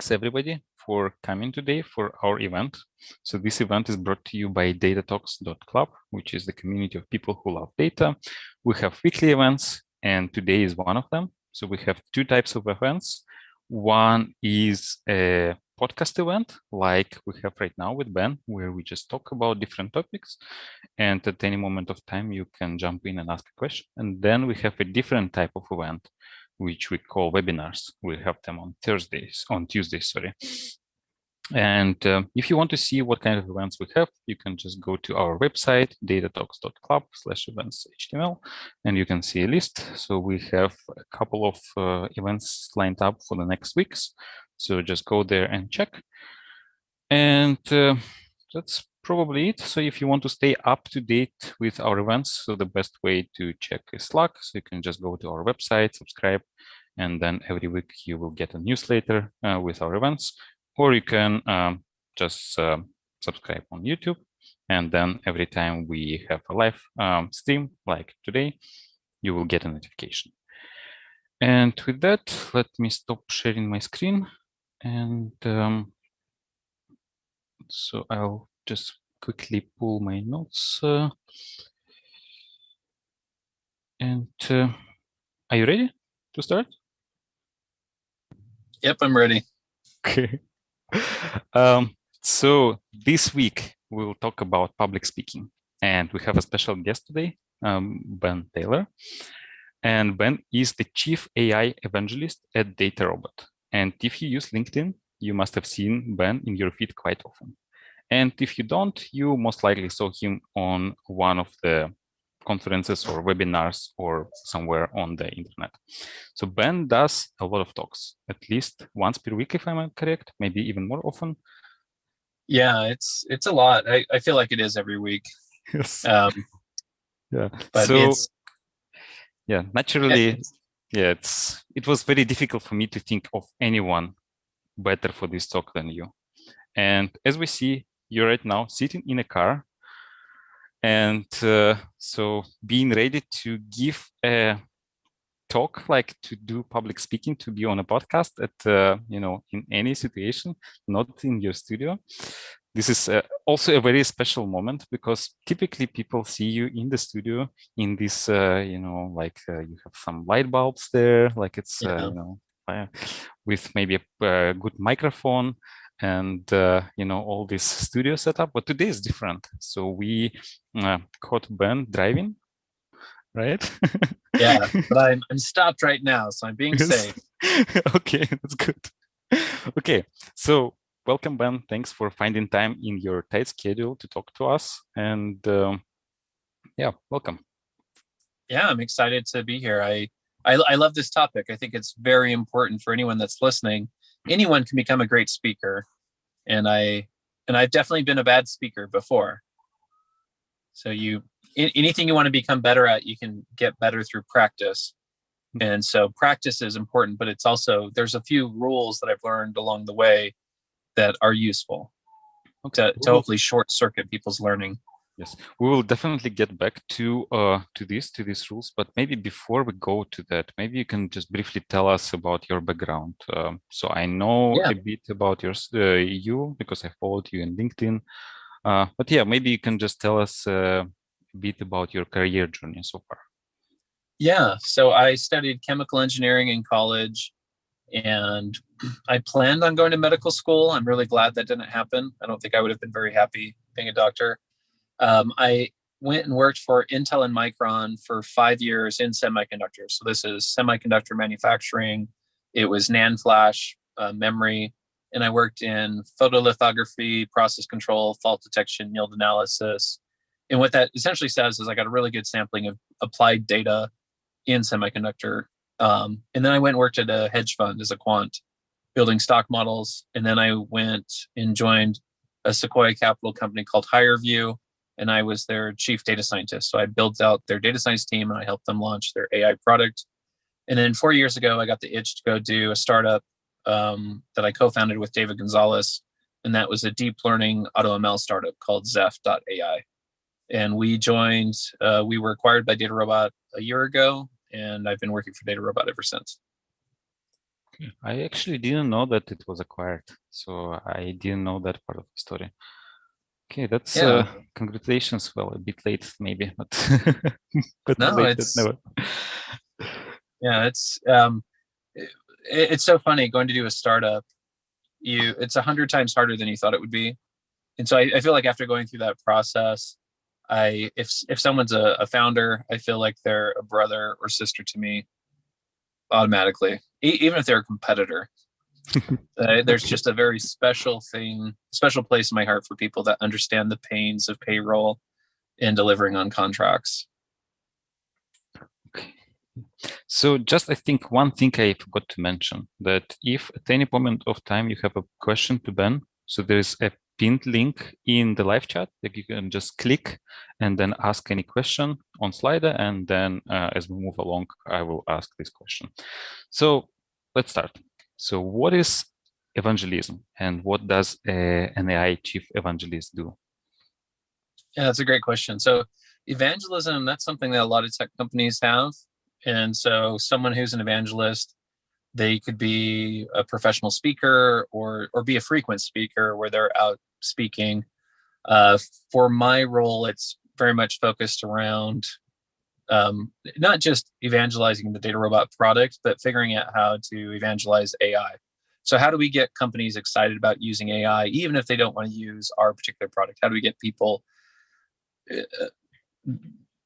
Thanks everybody for coming today for our event. So this event is brought to you by DataTalks.Club, which is the community of people who love data. We have weekly events, and today is one of them. So we have two types of events. One is a podcast event, like we have right now with Ben, where we just talk about different topics. And at any moment of time, you can jump in and ask a question. And then we have a different type of event, which we call webinars. We have them on Tuesdays, sorry. And if you want to see what kind of events we have, you can just go to our website, datatalks.club/events.html, and you can see a list. So we have a couple of events lined up for the next weeks. So just go there and check. And that's probably it. So if you want to stay up to date with our events, so the best way to check is Slack. So you can just go to our website, subscribe, and then every week you will get a newsletter with our events, or you can just subscribe on YouTube. And then every time we have a live stream like today, you will get a notification. And with that, let me stop sharing my screen. And so I'll just quickly pull my notes. And are you ready to start? Yep, I'm ready. Okay. So this week we'll talk about public speaking, and we have a special guest today, Ben Taylor. And Ben is the chief AI evangelist at DataRobot. And if you use LinkedIn, you must have seen Ben in your feed quite often. And if you don't, you most likely saw him on one of the conferences or webinars or somewhere on the internet. So Ben does a lot of talks, at least once per week, if I'm correct, maybe even more often. Yeah, it's a lot. I feel like it is every week. Yes. Yeah. But so, naturally, it was very difficult for me to think of anyone better for this talk than you. And as we see, you're right now sitting in a car, and so being ready to give a talk, like to do public speaking, to be on a podcast at in any situation, not in your studio. This is also a very special moment, because typically people see you in the studio in this you have some light bulbs there, like it's with maybe a good microphone and all this studio setup. But today is different. So we caught Ben driving, right? Yeah, but I'm stopped right now, so I'm being safe. Okay, that's good. Okay, so welcome, Ben. Thanks for finding time in your tight schedule to talk to us. And welcome. Yeah, I'm excited to be here. I love this topic. I think it's very important for anyone that's listening. Anyone can become a great speaker, and I've definitely been a bad speaker before. So anything you want to become better at, you can get better through practice. And so practice is important, but it's also, there's a few rules that I've learned along the way that are useful to hopefully short circuit people's learning. Yes, we will definitely get back to these rules, but maybe before we go to that, maybe you can just briefly tell us about your background. So I know a bit about you because I followed you in LinkedIn. But yeah, maybe you can just tell us a bit about your career journey so far. Yeah, so I studied chemical engineering in college, and I planned on going to medical school. I'm really glad that didn't happen. I don't think I would have been very happy being a doctor. I went and worked for Intel and Micron for 5 years in semiconductors. So this is semiconductor manufacturing. It was NAND flash, memory, and I worked in photolithography, process control, fault detection, yield analysis. And what that essentially says is I got a really good sampling of applied data in semiconductor. And then I went and worked at a hedge fund as a quant, building stock models. And then I went and joined a Sequoia Capital company called HireView, and I was their chief data scientist. So I built out their data science team, and I helped them launch their AI product. And then 4 years ago, I got the itch to go do a startup that I co-founded with David Gonzalez, and that was a deep learning AutoML startup called Zeph.ai. And we were acquired by DataRobot a year ago, and I've been working for DataRobot ever since. I actually didn't know that it was acquired, so I didn't know that part of the story. Okay, that's Yeah. congratulations. Well, a bit late maybe, but better No, late than it's never. yeah, it, it's so funny going to do a startup. It's 100 times harder than you thought it would be. And so I feel like after going through that process, if someone's a founder, I feel like they're a brother or sister to me automatically, even if they're a competitor. There's Okay. just a very special place in my heart for people that understand the pains of payroll and delivering on contracts. Okay. So just I think one thing I forgot to mention, that if at any moment of time you have a question to Ben, so there is a pinned link in the live chat that you can just click and then ask any question on Slido, and then as we move along, I will ask this question. So let's start. So what is evangelism, and what does an AI chief evangelist do? Yeah, that's a great question. So evangelism, that's something that a lot of tech companies have. And so someone who's an evangelist, they could be a professional speaker or be a frequent speaker where they're out speaking. Uh, for my role, it's very much focused around not just evangelizing the data robot product, but figuring out how to evangelize AI. So how do we get companies excited about using AI, even if they don't want to use our particular product? How do we get people uh,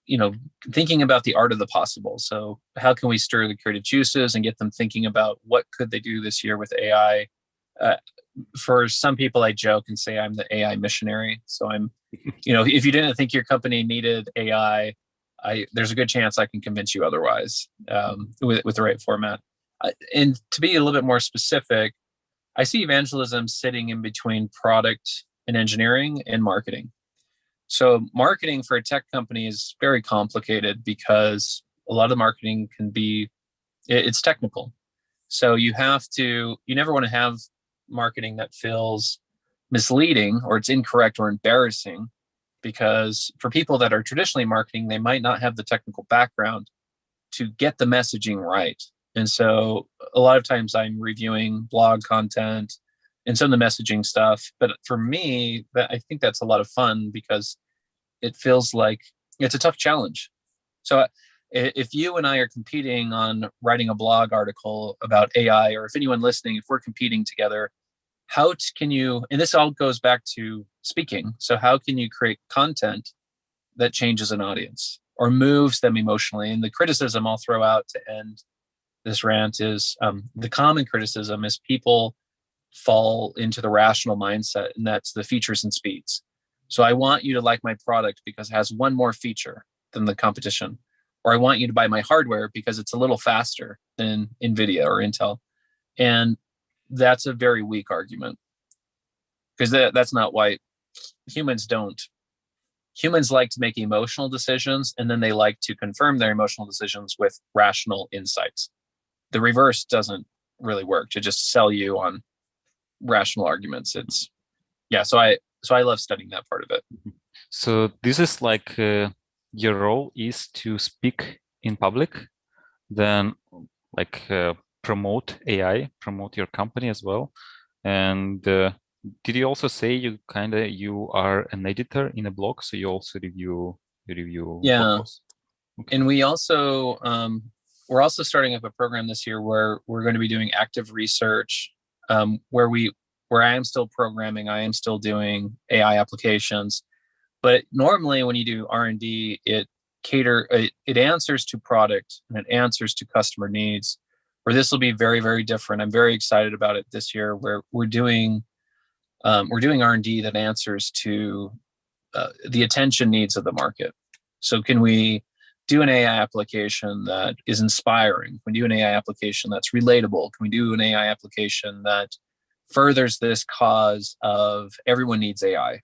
you know, thinking about the art of the possible? So how can we stir the creative juices and get them thinking about what could they do this year with AI? uh, for some people, I joke and say I'm the AI missionary. So if you didn't think your company needed AI, there's a good chance I can convince you otherwise, with the right format. And to be a little bit more specific, I see evangelism sitting in between product and engineering and marketing. So marketing for a tech company is very complicated because a lot of marketing it's technical. So you never want to have marketing that feels misleading or it's incorrect or embarrassing, because for people that are traditionally marketing, they might not have the technical background to get the messaging right. And so a lot of times I'm reviewing blog content and some of the messaging stuff. But for me, I think that's a lot of fun because it feels like it's a tough challenge. So if you and I are competing on writing a blog article about AI, or if anyone listening, if we're competing together, can you, and this all goes back to speaking. So how can you create content that changes an audience or moves them emotionally? And the criticism I'll throw out to end this rant is the common criticism is people fall into the rational mindset, and that's the features and speeds. So I want you to like my product because it has one more feature than the competition, or I want you to buy my hardware because it's a little faster than NVIDIA or Intel. And that's a very weak argument, because that's not why humans don't. Humans like to make emotional decisions, and then they like to confirm their emotional decisions with rational insights. The reverse doesn't really work, to just sell you on rational arguments. So I love studying that part of it. So this is like your role is to speak in public, then like promote AI, promote your company as well. And did you also say you are an editor in a blog, so you also review blog Yeah, posts? Okay. and we're also starting up a program this year where we're going to be doing active research, where I am still programming, I am still doing AI applications. But normally when you do R&D, it answers to product and it answers to customer needs. Where this will be very, very different. I'm very excited about it this year, where we're doing R&D that answers to the attention needs of the market. So can we do an AI application that is inspiring? Can we do an AI application that's relatable? Can we do an AI application that furthers this cause of everyone needs AI?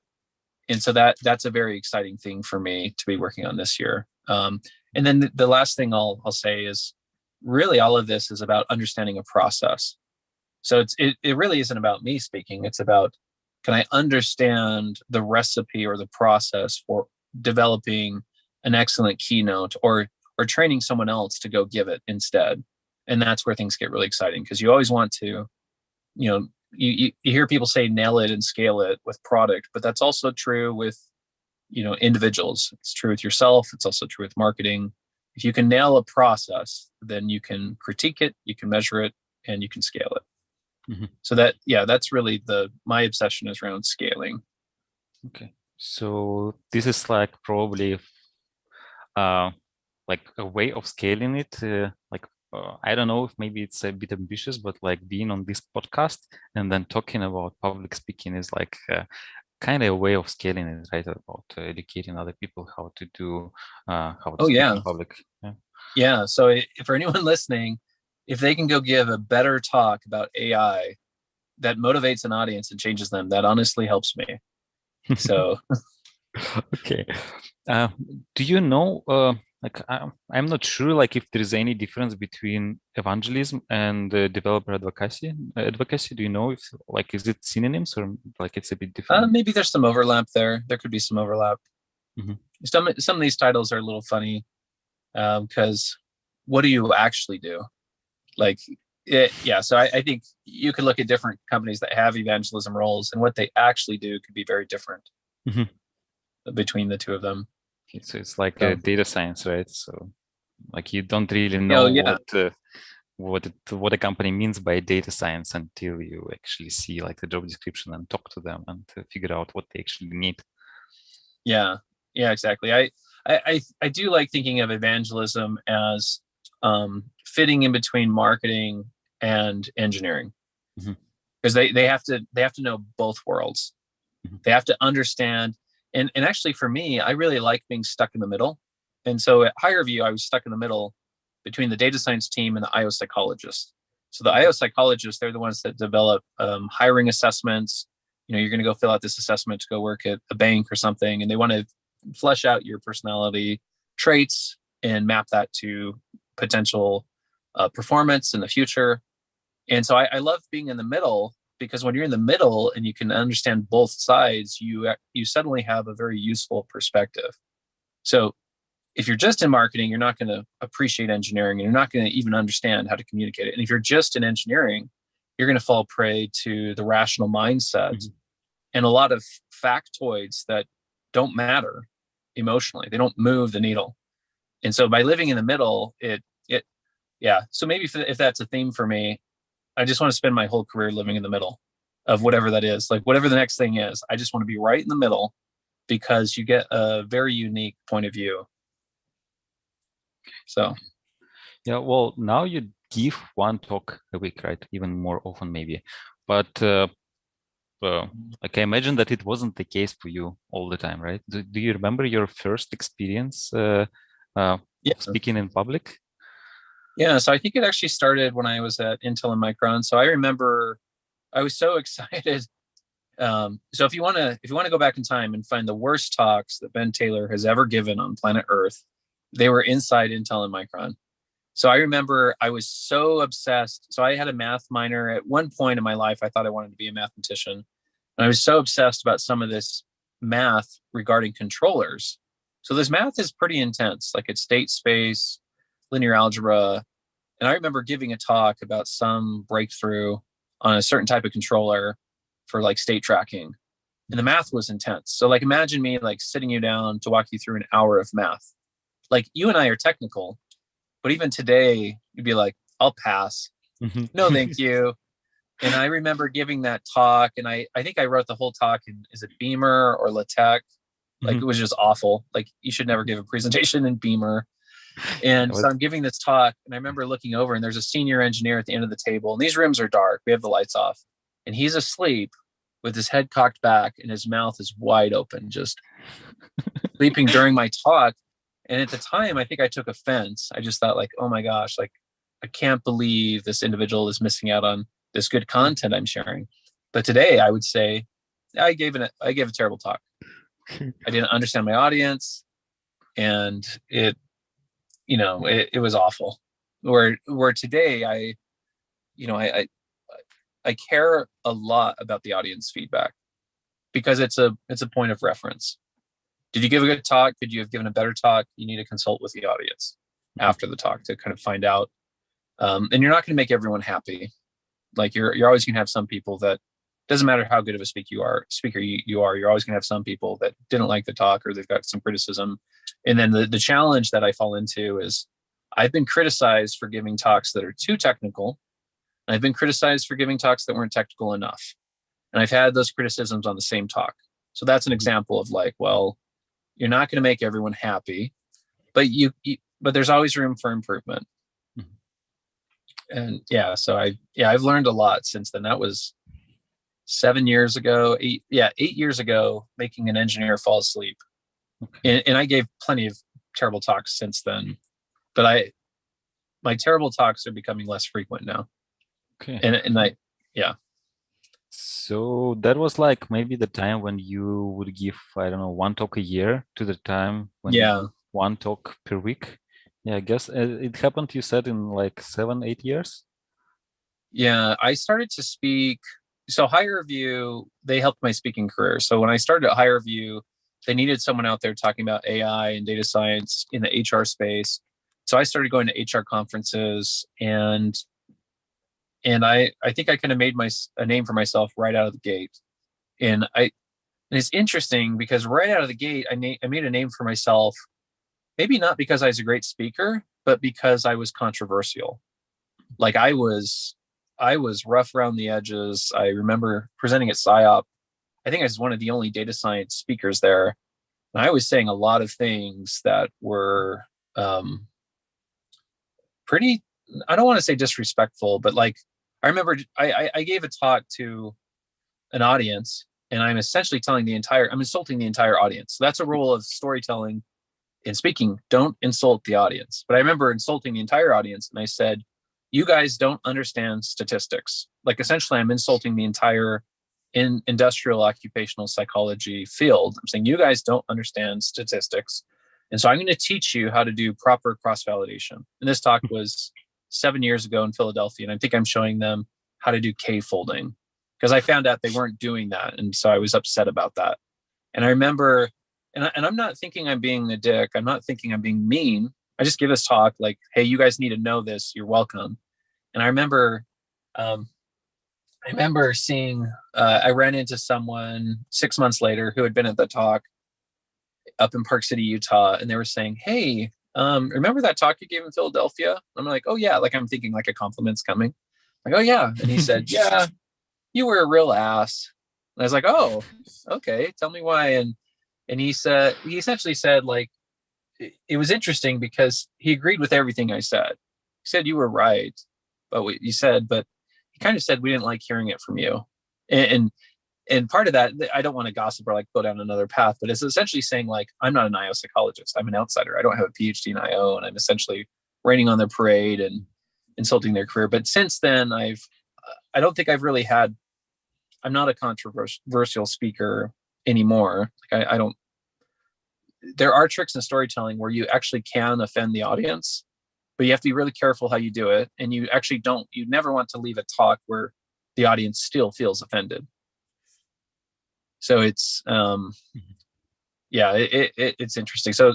And so that's a very exciting thing for me to be working on this year. And then the last thing I'll say is, really all of this is about understanding a process. So it really isn't about me speaking. It's about, can I understand the recipe or the process for developing an excellent keynote, or training someone else to go give it instead? And that's where things get really exciting, because you always want to, you hear people say nail it and scale it with product, but that's also true with, individuals. It's true with yourself. It's also true with marketing. If you can nail a process, then you can critique it, you can measure it, and you can scale it. Mm-hmm. So that's really my obsession is around scaling. Okay. So this is like probably like a way of scaling it. I don't know if maybe it's a bit ambitious, but like being on this podcast and then talking about public speaking is like kind of a way of scaling it, right? About educating other people how to do, how to speak in public. Yeah. Yeah. So for anyone listening, if they can go give a better talk about AI that motivates an audience and changes them, that honestly helps me. So. Okay. Do you know, I'm not sure, like if there is any difference between evangelism and developer advocacy. Advocacy, do you know if like is it synonyms or like it's a bit different? Maybe there's some overlap there. There could be some overlap. Mm-hmm. Some of these titles are a little funny because what do you actually do? So I think you could look at different companies that have evangelism roles, and what they actually do could be very different between the two of them. So it's like data science, right? So like you don't really know what a company means by data science until you actually see like the job description and talk to them and figure out what they actually need. Yeah, exactly. I do like thinking of evangelism as fitting in between marketing and engineering, because they have to know both worlds. They have to understand, and actually for me, I really like being stuck in the middle. And so at HireVue, I was stuck in the middle between the data science team and the IO psychologists. So the IO psychologists, they're the ones that develop hiring assessments. You're going to go fill out this assessment to go work at a bank or something, and they want to flesh out your personality traits and map that to potential performance in the future. And so I love being in the middle, because when you're in the middle and you can understand both sides, you suddenly have a very useful perspective. So if you're just in marketing, you're not going to appreciate engineering, and you're not going to even understand how to communicate it. And if you're just in engineering, you're going to fall prey to the rational mindset and a lot of factoids that don't matter emotionally. They don't move the needle. And so by living in the middle, so maybe if that's a theme for me, I just want to spend my whole career living in the middle of whatever that is, like whatever the next thing is. I just want to be right in the middle, because you get a very unique point of view. So, yeah, well, now you give one talk a week, right? Even more often, maybe. But like I imagine that it wasn't the case for you all the time, right? Do you remember your first experience speaking in public? Yeah, so I think it actually started when I was at Intel and Micron. So I remember I was so excited. So if you want to go back in time and find the worst talks that Ben Taylor has ever given on planet Earth, they were inside Intel and Micron. So I remember I was so obsessed. So I had a math minor. At one point in my life, I thought I wanted to be a mathematician. And I was so obsessed about some of this math regarding controllers. So this math is pretty intense, like it's state space, linear algebra. And I remember giving a talk about some breakthrough on a certain type of controller for like state tracking. And the math was intense. So like imagine me like sitting you down to walk you through an hour of math. Like you and I are technical, but even today you'd be like, I'll pass. No, thank you. And I remember giving that talk, and I think I wrote the whole talk in, is it Beamer or LaTeX? Like it was just awful. Like you should never give a presentation in Beamer. And so I'm giving this talk, and I remember looking over, and there's a senior engineer at the end of the table, and these rooms are dark. We have the lights off, and he's asleep with his head cocked back and his mouth is wide open, just sleeping during my talk. And at the time, I think I took offense. I just thought like, oh my gosh, like I can't believe this individual is missing out on this good content I'm sharing. But today I would say I gave a terrible talk. I didn't understand my audience, and it was awful. Where today I care a lot about the audience feedback, because it's a point of reference. Did you give a good talk? Could you have given a better talk? You need to consult with the audience after the talk to kind of find out And you're not going to make everyone happy. Like you're always going to have some people that doesn't matter how good of a speaker you are, you're always going to have some people that didn't like the talk or they've got some criticism. And then the challenge that I fall into is I've been criticized for giving talks that are too technical. And I've been criticized for giving talks that weren't technical enough. And I've had those criticisms on the same talk. So that's an example of like, well, you're not going to make everyone happy, but but there's always room for improvement. And yeah, so I've learned a lot since then. That was 7 years ago, 8 years ago, making an engineer fall asleep. Okay. And I gave plenty of terrible talks since then, but my terrible talks are becoming less frequent now. Okay. And yeah. So that was like maybe the time when you would give, I don't know, one talk a year to the time when you give one talk per week. Yeah, I guess it happened, you said, in like 7, 8 years. Yeah, I started to speak. So HireVue, they helped my speaking career. So when I started at HireVue, they needed someone out there talking about AI and data science in the HR space. So I started going to HR conferences, and I think I kind of made a name for myself right out of the gate. And it's interesting because right out of the gate, I made a name for myself, maybe not because I was a great speaker, but because I was controversial. Like I was rough around the edges. I remember presenting at PsyOp. I think I was one of the only data science speakers there. And I was saying a lot of things that were pretty, I don't want to say disrespectful, but like I remember I gave a talk to an audience, and I'm essentially I'm insulting the entire audience. So that's a rule of storytelling and speaking. Don't insult the audience. But I remember insulting the entire audience, and I said, you guys don't understand statistics. Like essentially I'm insulting the entire industrial occupational psychology field. I'm saying you guys don't understand statistics. And so I'm going to teach you how to do proper cross-validation. And this talk was 7 years ago in Philadelphia. And I think I'm showing them how to do K-folding because I found out they weren't doing that. And so I was upset about that. And I remember, and I'm not thinking I'm being a dick. I'm not thinking I'm being mean. I just give this talk like, hey, you guys need to know this. You're welcome. And I remember seeing, I ran into someone 6 months later who had been at the talk up in Park City, Utah. And they were saying, hey, remember that talk you gave in Philadelphia? I'm like, oh yeah. Like I'm thinking like a compliment's coming. Like, oh yeah. And he said, yeah, you were a real ass. And I was like, oh, okay. Tell me why. And he essentially said like, it was interesting because he agreed with everything I said. He said, you were right. But what you said, but he kind of said, we didn't like hearing it from you. And part of that, I don't want to gossip or like go down another path, but it's essentially saying like, I'm not an IO psychologist. I'm an outsider. I don't have a PhD in IO, and I'm essentially raining on their parade and insulting their career. But since then, I don't think I've really I'm not a controversial speaker anymore. Like I don't, there are tricks in storytelling where you actually can offend the audience, but you have to be really careful how you do it. And you never want to leave a talk where the audience still feels offended. So it's, it's interesting. So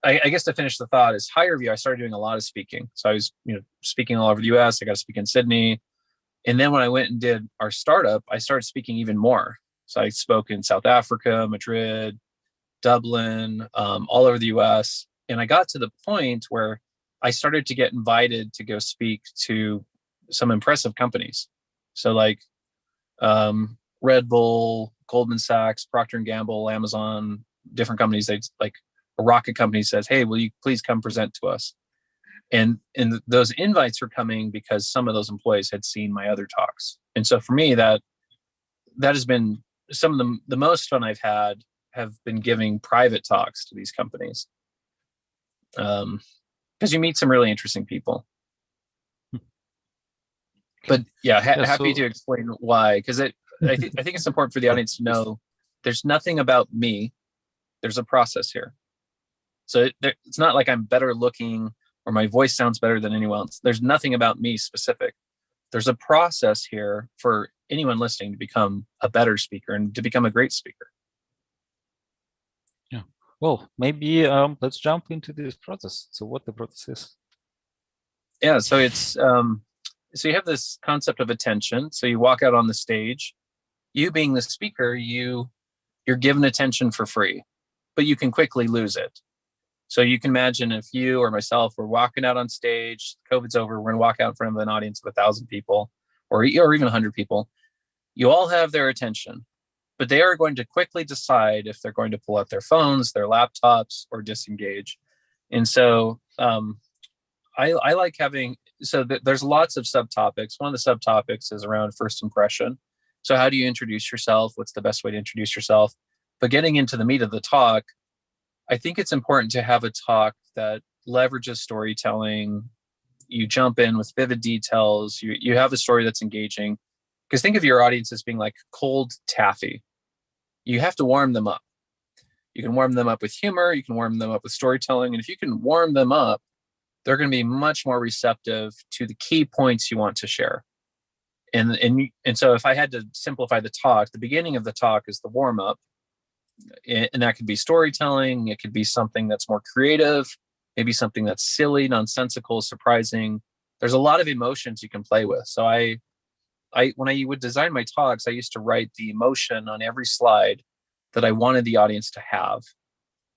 I guess to finish the thought is HireVue, I started doing a lot of speaking. So I was, speaking all over the US. I got to speak in Sydney. And then when I went and did our startup, I started speaking even more. So I spoke in South Africa, Madrid, Dublin, all over the US. And I got to the point where I started to get invited to go speak to some impressive companies. So like Red Bull, Goldman Sachs, Procter & Gamble, Amazon, different companies. They like a rocket company says, hey, will you please come present to us? And those invites were coming because some of those employees had seen my other talks. And so for me, that has been some of the most fun I've had have been giving private talks to these companies. Because you meet some really interesting people. But yeah, happy to explain why, because I think it's important for the audience to know there's nothing about me. There's a process here. So it's not like I'm better looking or my voice sounds better than anyone else. There's nothing about me specific. There's a process here for anyone listening to become a better speaker and to become a great speaker. Yeah. Well, maybe let's jump into this process. So what the process is? Yeah, so it's so you have this concept of attention. So you walk out on the stage, you being the speaker, you're given attention for free, but you can quickly lose it. So you can imagine if you or myself were walking out on stage, COVID's over, we're going to walk out in front of an audience of 1,000 people or even 100 people. You all have their attention, but they are going to quickly decide if they're going to pull out their phones, their laptops, or disengage. And so I like having, there's lots of subtopics. One of the subtopics is around first impression. So how do you introduce yourself? What's the best way to introduce yourself? But getting into the meat of the talk, I think it's important to have a talk that leverages storytelling. You jump in with vivid details. You have a story that's engaging. Because think of your audience as being like cold taffy. You have to warm them up. You can warm them up with humor. You can warm them up with storytelling. And if you can warm them up, they're going to be much more receptive to the key points you want to share. And so if I had to simplify the talk, the beginning of the talk is the warm up. And that could be storytelling. It could be something that's more creative, maybe something that's silly, nonsensical, surprising. There's a lot of emotions you can play with. So when I would design my talks, I used to write the emotion on every slide that I wanted the audience to have.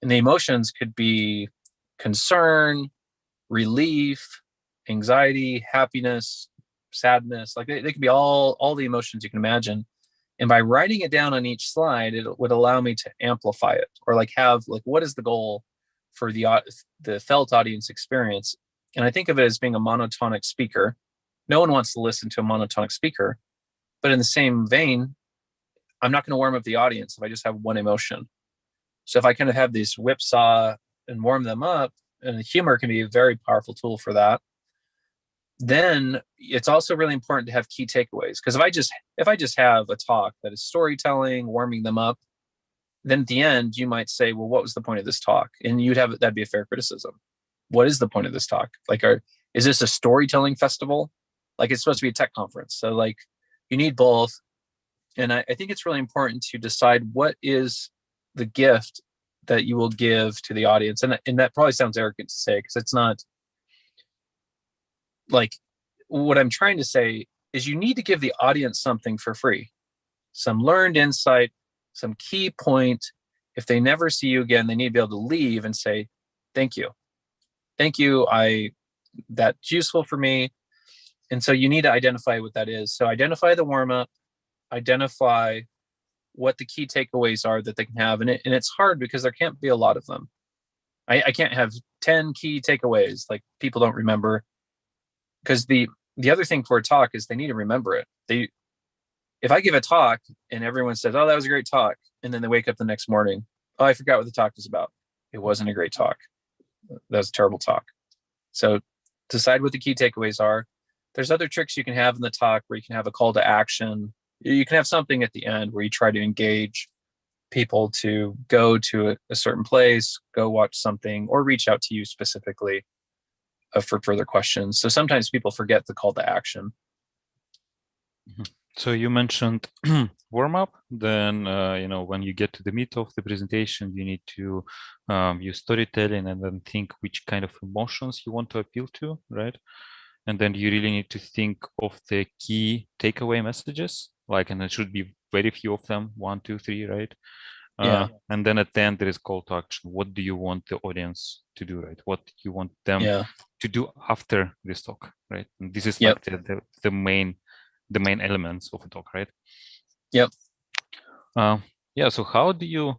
And the emotions could be concern, relief, anxiety, happiness, sadness. Like they could be all the emotions you can imagine. And by writing it down on each slide, it would allow me to amplify it, or like have like, what is the goal for the felt audience experience? And I think of it as being a monotonic speaker. No one wants to listen to a monotonic speaker, but in the same vein, I'm not going to warm up the audience if I just have one emotion. So if I kind of have this whipsaw and warm them up, and humor can be a very powerful tool for that, then it's also really important to have key takeaways. Because if I just have a talk that is storytelling, warming them up, then at the end you might say, well, what was the point of this talk? And that'd be a fair criticism. What is the point of this talk? Like, is this a storytelling festival? Like, it's supposed to be a tech conference. So like, you need both. And I think it's really important to decide what is the gift that you will give to the audience. And that probably sounds arrogant to say, because it's not. Like, what I'm trying to say is you need to give the audience something for free, some learned insight, some key point. If they never see you again, they need to be able to leave and say, thank you. Thank you. That's useful for me. And so you need to identify what that is. So identify the warm up, identify what the key takeaways are that they can have. And it's hard because there can't be a lot of them. I can't have 10 key takeaways. Like, people don't remember. Because the other thing for a talk is they need to remember it. If I give a talk and everyone says, oh, that was a great talk, and then they wake up the next morning, oh, I forgot what the talk was about. It wasn't a great talk. That was a terrible talk. So decide what the key takeaways are. There's other tricks you can have in the talk where you can have a call to action. You can have something at the end where you try to engage people to go to a certain place, go watch something, or reach out to you specifically for further questions. So sometimes people forget the call to action. So you mentioned warm up. Then when you get to the meat of the presentation, you need to use storytelling and then think which kind of emotions you want to appeal to, right? And then you really need to think of the key takeaway messages, and it should be very few of them, 1, 2, 3, right? Yeah. And then at the end, there is call to action. What do you want the audience to do, right? What you want them to do after this talk, right? And this is like the main elements of a talk, right? Yep. Yeah. So how do you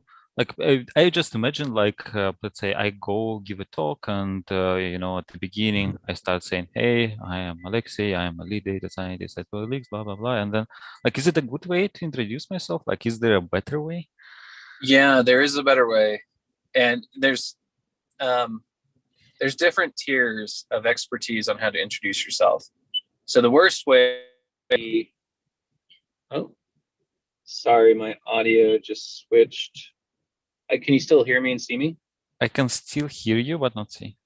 I just imagine let's say I go give a talk and at the beginning I start saying, hey, I am Alexei, I am a lead data scientist at Leaks, blah blah blah, and then is it a good way to introduce myself? Is there a better way? Yeah, there is a better way, and there's different tiers of expertise on how to introduce yourself. So the worst way. Oh, sorry, my audio just switched. Can you still hear me and see me? I can still hear you, but not see.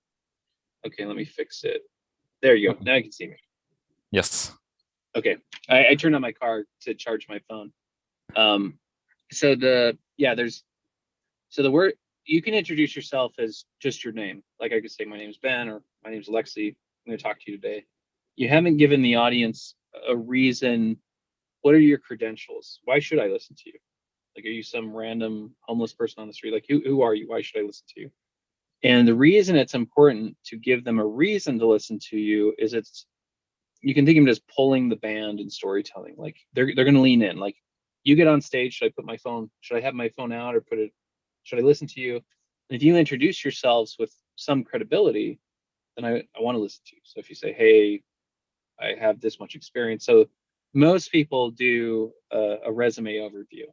Okay, let me fix it. There you go. Now I can see me. Yes. Okay. I turned on my car to charge my phone. The word, you can introduce yourself as just your name. Like I could say, my name is Ben, or my name is Alexei. going to talk to you today, you haven't given the audience a reason. What are your credentials? Why should I listen to you? Like, are you some random homeless person on the street? Like, who are you? Why should I listen to you? And the reason it's important to give them a reason to listen to you is you can think of it as pulling the band in storytelling. Like they're going to lean in. Like, you get on stage, should I have my phone out or should I listen to you? And if you introduce yourselves with some credibility, then I want to listen to you. So if you say, hey, I have this much experience. So most people do a resume overview.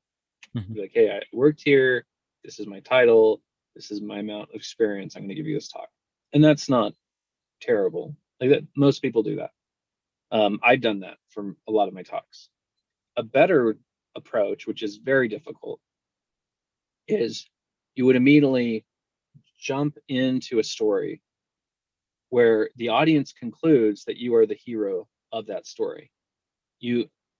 Like, hey, I worked here. This is my title. This is my amount of experience. I'm going to give you this talk. And that's not terrible. Like that, most people do that. I've done that for a lot of my talks. A better approach, which is very difficult, is you would immediately jump into a story where the audience concludes that you are the hero of that story.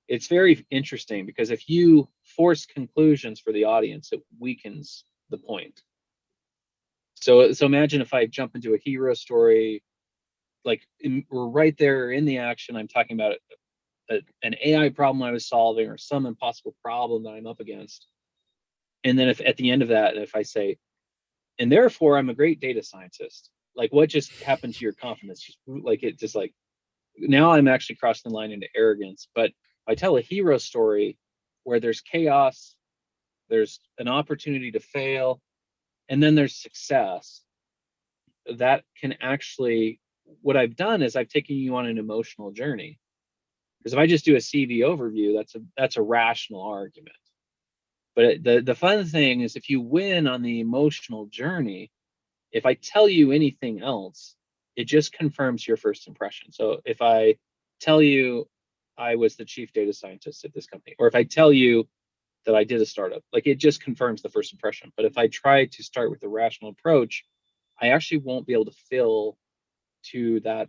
It's very interesting because if you force conclusions for the audience, it weakens the point. So imagine if I jump into a hero story, like we're right there in the action. I'm talking about an AI problem I was solving or some impossible problem that I'm up against. And then if at the end of that, if I say, and therefore I'm a great data scientist, like what just happened to your confidence? Just like now I'm actually crossing the line into arrogance. But I tell a hero story where there's chaos, there's an opportunity to fail, and then there's success. That can actually, what I've done is I've taken you on an emotional journey. Because if I just do a CV overview, that's a rational argument. But the fun thing is if you win on the emotional journey, if I tell you anything else, it just confirms your first impression. So if I tell you I was the chief data scientist at this company, or if I tell you that I did a startup, like it just confirms the first impression. But if I try to start with a rational approach, I actually won't be able to fill to that.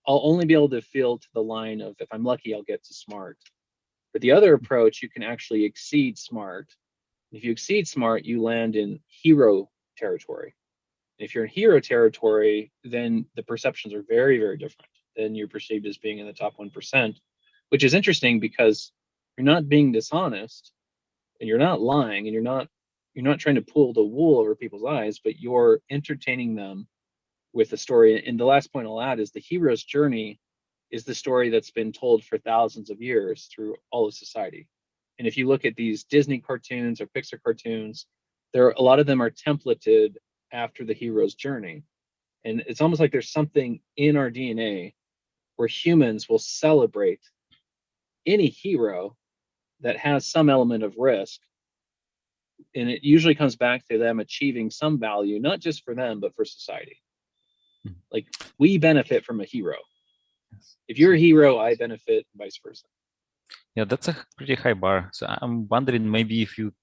I'll only be able to fill to the line of, if I'm lucky, I'll get to smart. But the other approach, you can actually exceed smart. If you exceed smart, you land in hero territory. If you're in hero territory, then the perceptions are very, very different. Then you're perceived as being in the top 1%, which is interesting because you're not being dishonest and you're not lying and you're not trying to pull the wool over people's eyes, but you're entertaining them with the story. And the last point I'll add is the hero's journey is the story that's been told for thousands of years through all of society. And if you look at these Disney cartoons or Pixar cartoons, a lot of them are templated after the hero's journey. And it's almost like there's something in our DNA where humans will celebrate any hero that has some element of risk. And it usually comes back to them achieving some value, not just for them, but for society. Like we benefit from a hero. If you're a hero, I benefit, vice versa. Yeah, that's a pretty high bar. So I'm wondering maybe if you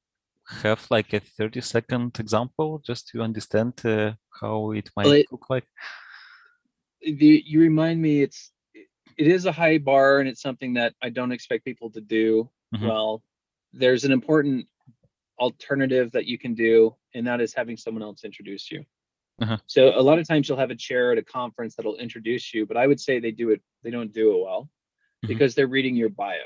have like a 30-second example just to understand how it might look like. You remind me, it is a high bar and it's something that I don't expect people to do. Well, there's an important alternative that you can do, and that is having someone else introduce you. So a lot of times you'll have a chair at a conference that'll introduce you, but I would say they don't do it well because they're reading your bio.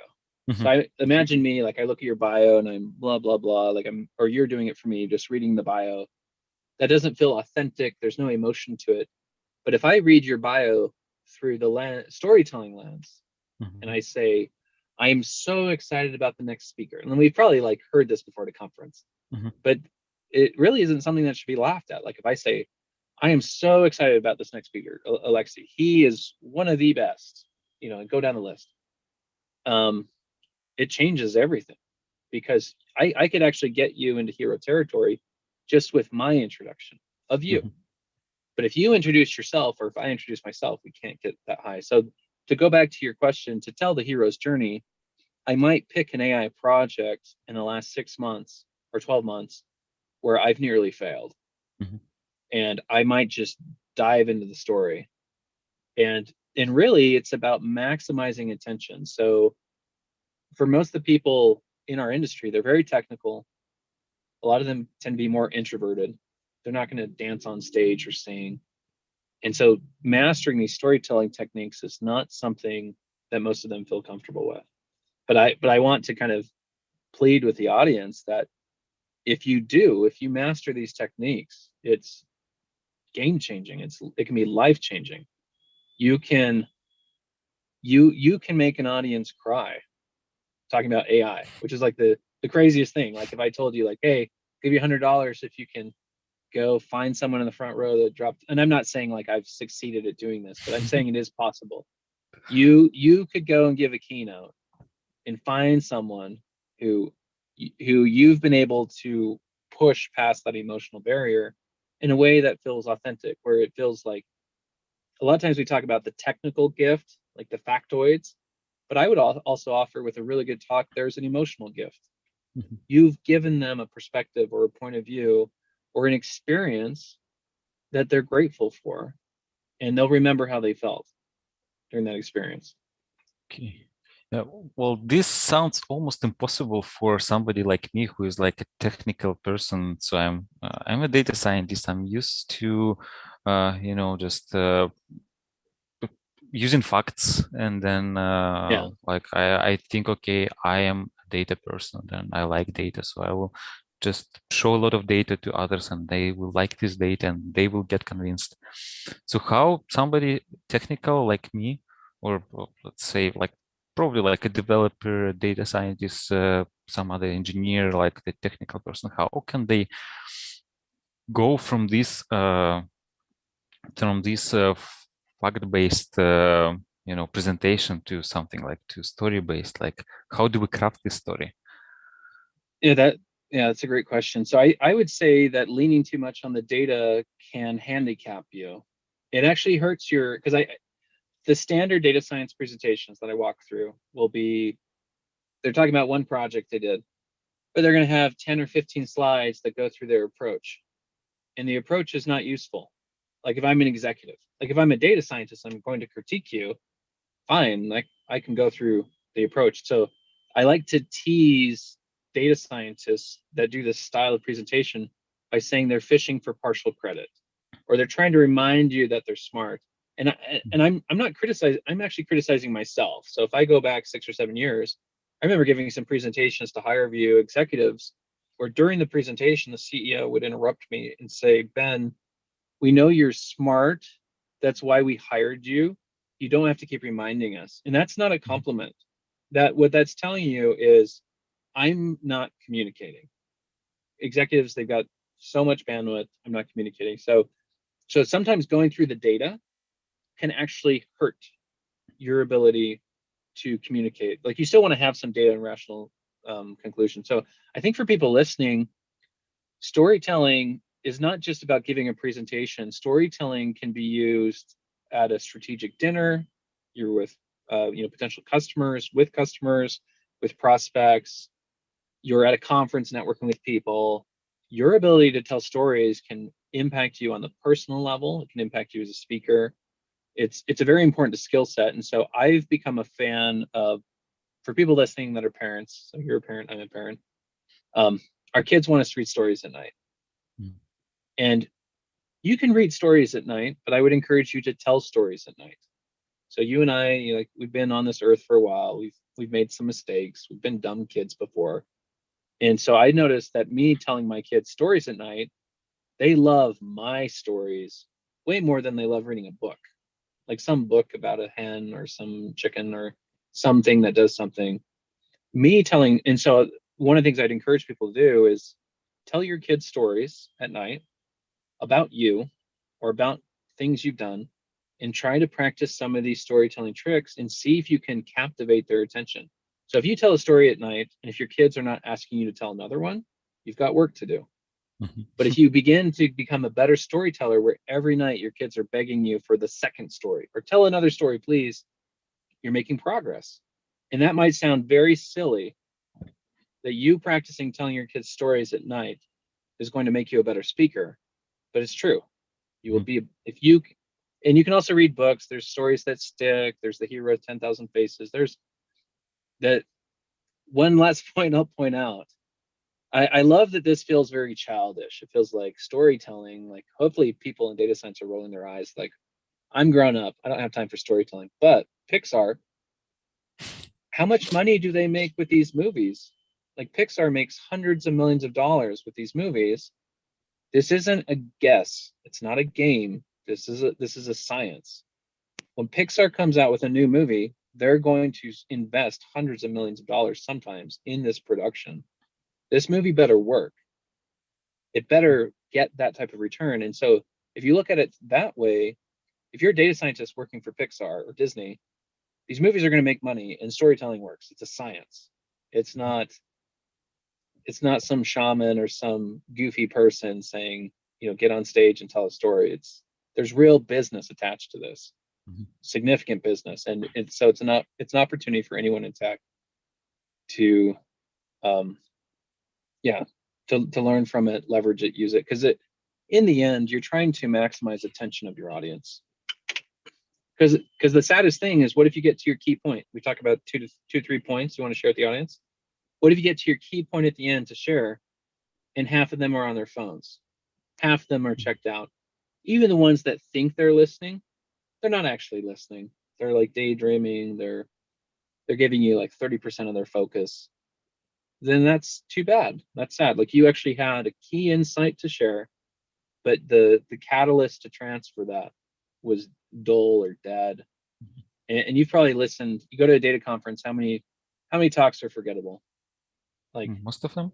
So I imagine me, like I look at your bio and I'm blah, blah, blah, or you're doing it for me, just reading the bio. That doesn't feel authentic. There's no emotion to it. But if I read your bio through the storytelling lens, and I say, I am so excited about the next speaker. And then we've probably like heard this before at a conference, but it really isn't something that should be laughed at. Like if I say, I am so excited about this next speaker, Alexi, he is one of the best, go down the list. It changes everything because I could actually get you into hero territory just with my introduction of you. But if you introduce yourself, or if I introduce myself, we can't get that high. So to go back to your question, to tell the hero's journey, I might pick an AI project in the last 6 months or 12 months where I've nearly failed. And I might just dive into the story. And really it's about maximizing attention. So for most of the people in our industry, they're very technical. A lot of them tend to be more introverted. They're not going to dance on stage or sing. And so mastering these storytelling techniques is not something that most of them feel comfortable with. But I want to kind of plead with the audience that if you master these techniques, it's game changing. It can be life changing. You can make an audience cry talking about AI, which is like the craziest thing. Like if I told you like, hey, give you $100 if you can go find someone in the front row that dropped, and I'm not saying like I've succeeded at doing this, but I'm saying it is possible. You could go and give a keynote and find someone who you've been able to push past that emotional barrier in a way that feels authentic, where it feels like a lot of times we talk about the technical gift, like the factoids, but I would also offer with a really good talk, there's an emotional gift. Mhm. You've given them a perspective or a point of view or an experience that they're grateful for, and they'll remember how they felt during that experience. Okay. Yeah, well, this sounds almost impossible for somebody like me who is like a technical person. So I'm a data scientist. I'm used to, just using facts, and then Yeah. like I think, okay, I am a data person, and I like data, so I will just show a lot of data to others, and they will like this data, and they will get convinced. So how somebody technical like me, or let's say like probably like a developer, a data scientist, some other engineer, like the technical person, how can they go from this fact-based presentation to something like to story-based? Like how do we craft this story? Yeah, that's a great question. So I would say that leaning too much on the data can handicap you. It actually hurts because the standard data science presentations that I walk through will be, they're talking about one project they did, but they're going to have 10 or 15 slides that go through their approach. And the approach is not useful. Like if I'm an executive, like if I'm a data scientist, I'm going to critique you, fine, like I can go through the approach. So I like to tease data scientists that do this style of presentation by saying they're fishing for partial credit, or they're trying to remind you that they're smart. I'm not criticizing, I'm actually criticizing myself. So if I go back 6 or 7 years, I remember giving some presentations to higher view executives where during the presentation the CEO would interrupt me and say, Ben, we know you're smart, that's why we hired you, you don't have to keep reminding us. And that's not a compliment. That what that's telling you is I'm not communicating. Executives, they've got so much bandwidth, I'm not communicating. So sometimes going through the data can actually hurt your ability to communicate. Like you still want to have some data and rational conclusion. So I think for people listening, storytelling is not just about giving a presentation. Storytelling can be used at a strategic dinner. You're with potential customers, with prospects. You're at a conference networking with people. Your ability to tell stories can impact you on the personal level. It can impact you as a speaker. It's a very important skill set. And so I've become a fan of, for people listening that are parents, so you're a parent, I'm a parent, our kids want us to read stories at night. Mm. And you can read stories at night, but I would encourage you to tell stories at night. So you and I, like we've been on this earth for a while. We've made some mistakes. We've been dumb kids before. And so I noticed that me telling my kids stories at night, they love my stories way more than they love reading a book. Like some book about a hen or some chicken or something that does something. And so one of the things I'd encourage people to do is tell your kids stories at night about you or about things you've done, and try to practice some of these storytelling tricks and see if you can captivate their attention. So if you tell a story at night and if your kids are not asking you to tell another one, you've got work to do. Mhm. But if you begin to become a better storyteller where every night your kids are begging you for the second story or tell another story, please, you're making progress. And that might sound very silly, that you practicing telling your kids stories at night is going to make you a better speaker, but it's true. You will Mhm. be, if you, and you can also read books. There's stories that stick. There's the hero of 10,000 faces. There's that. One last point I'll point out. I love that this feels very childish. It feels like storytelling. Like hopefully people in data science are rolling their eyes. Like, I'm grown up. I don't have time for storytelling. But Pixar, how much money do they make with these movies? Like Pixar makes hundreds of millions of dollars with these movies. This isn't a guess. It's not a game. This is a science. When Pixar comes out with a new movie, they're going to invest hundreds of millions of dollars sometimes in this production. This movie better work. It better get that type of return. And so if you look at it that way, if you're a data scientist working for Pixar or Disney, these movies are going to make money and storytelling works. It's a science. It's not some shaman or some goofy person saying, get on stage and tell a story. There's real business attached to this, significant business. And it's an opportunity for anyone in tech to, to learn from it, leverage it, use it. Because in the end, you're trying to maximize attention of your audience. Because the saddest thing is, what if you get to your key point? We talk about 3 points you want to share with the audience. What if you get to your key point at the end to share, and half of them are on their phones? Half of them are checked out. Even the ones that think they're listening, they're not actually listening. They're like daydreaming. They're giving you like 30% of their focus. Then that's too bad. That's sad. Like you actually had a key insight to share, but the catalyst to transfer that was dull or dead. And you've probably listened. You go to a data conference. How many talks are forgettable? Like most of them.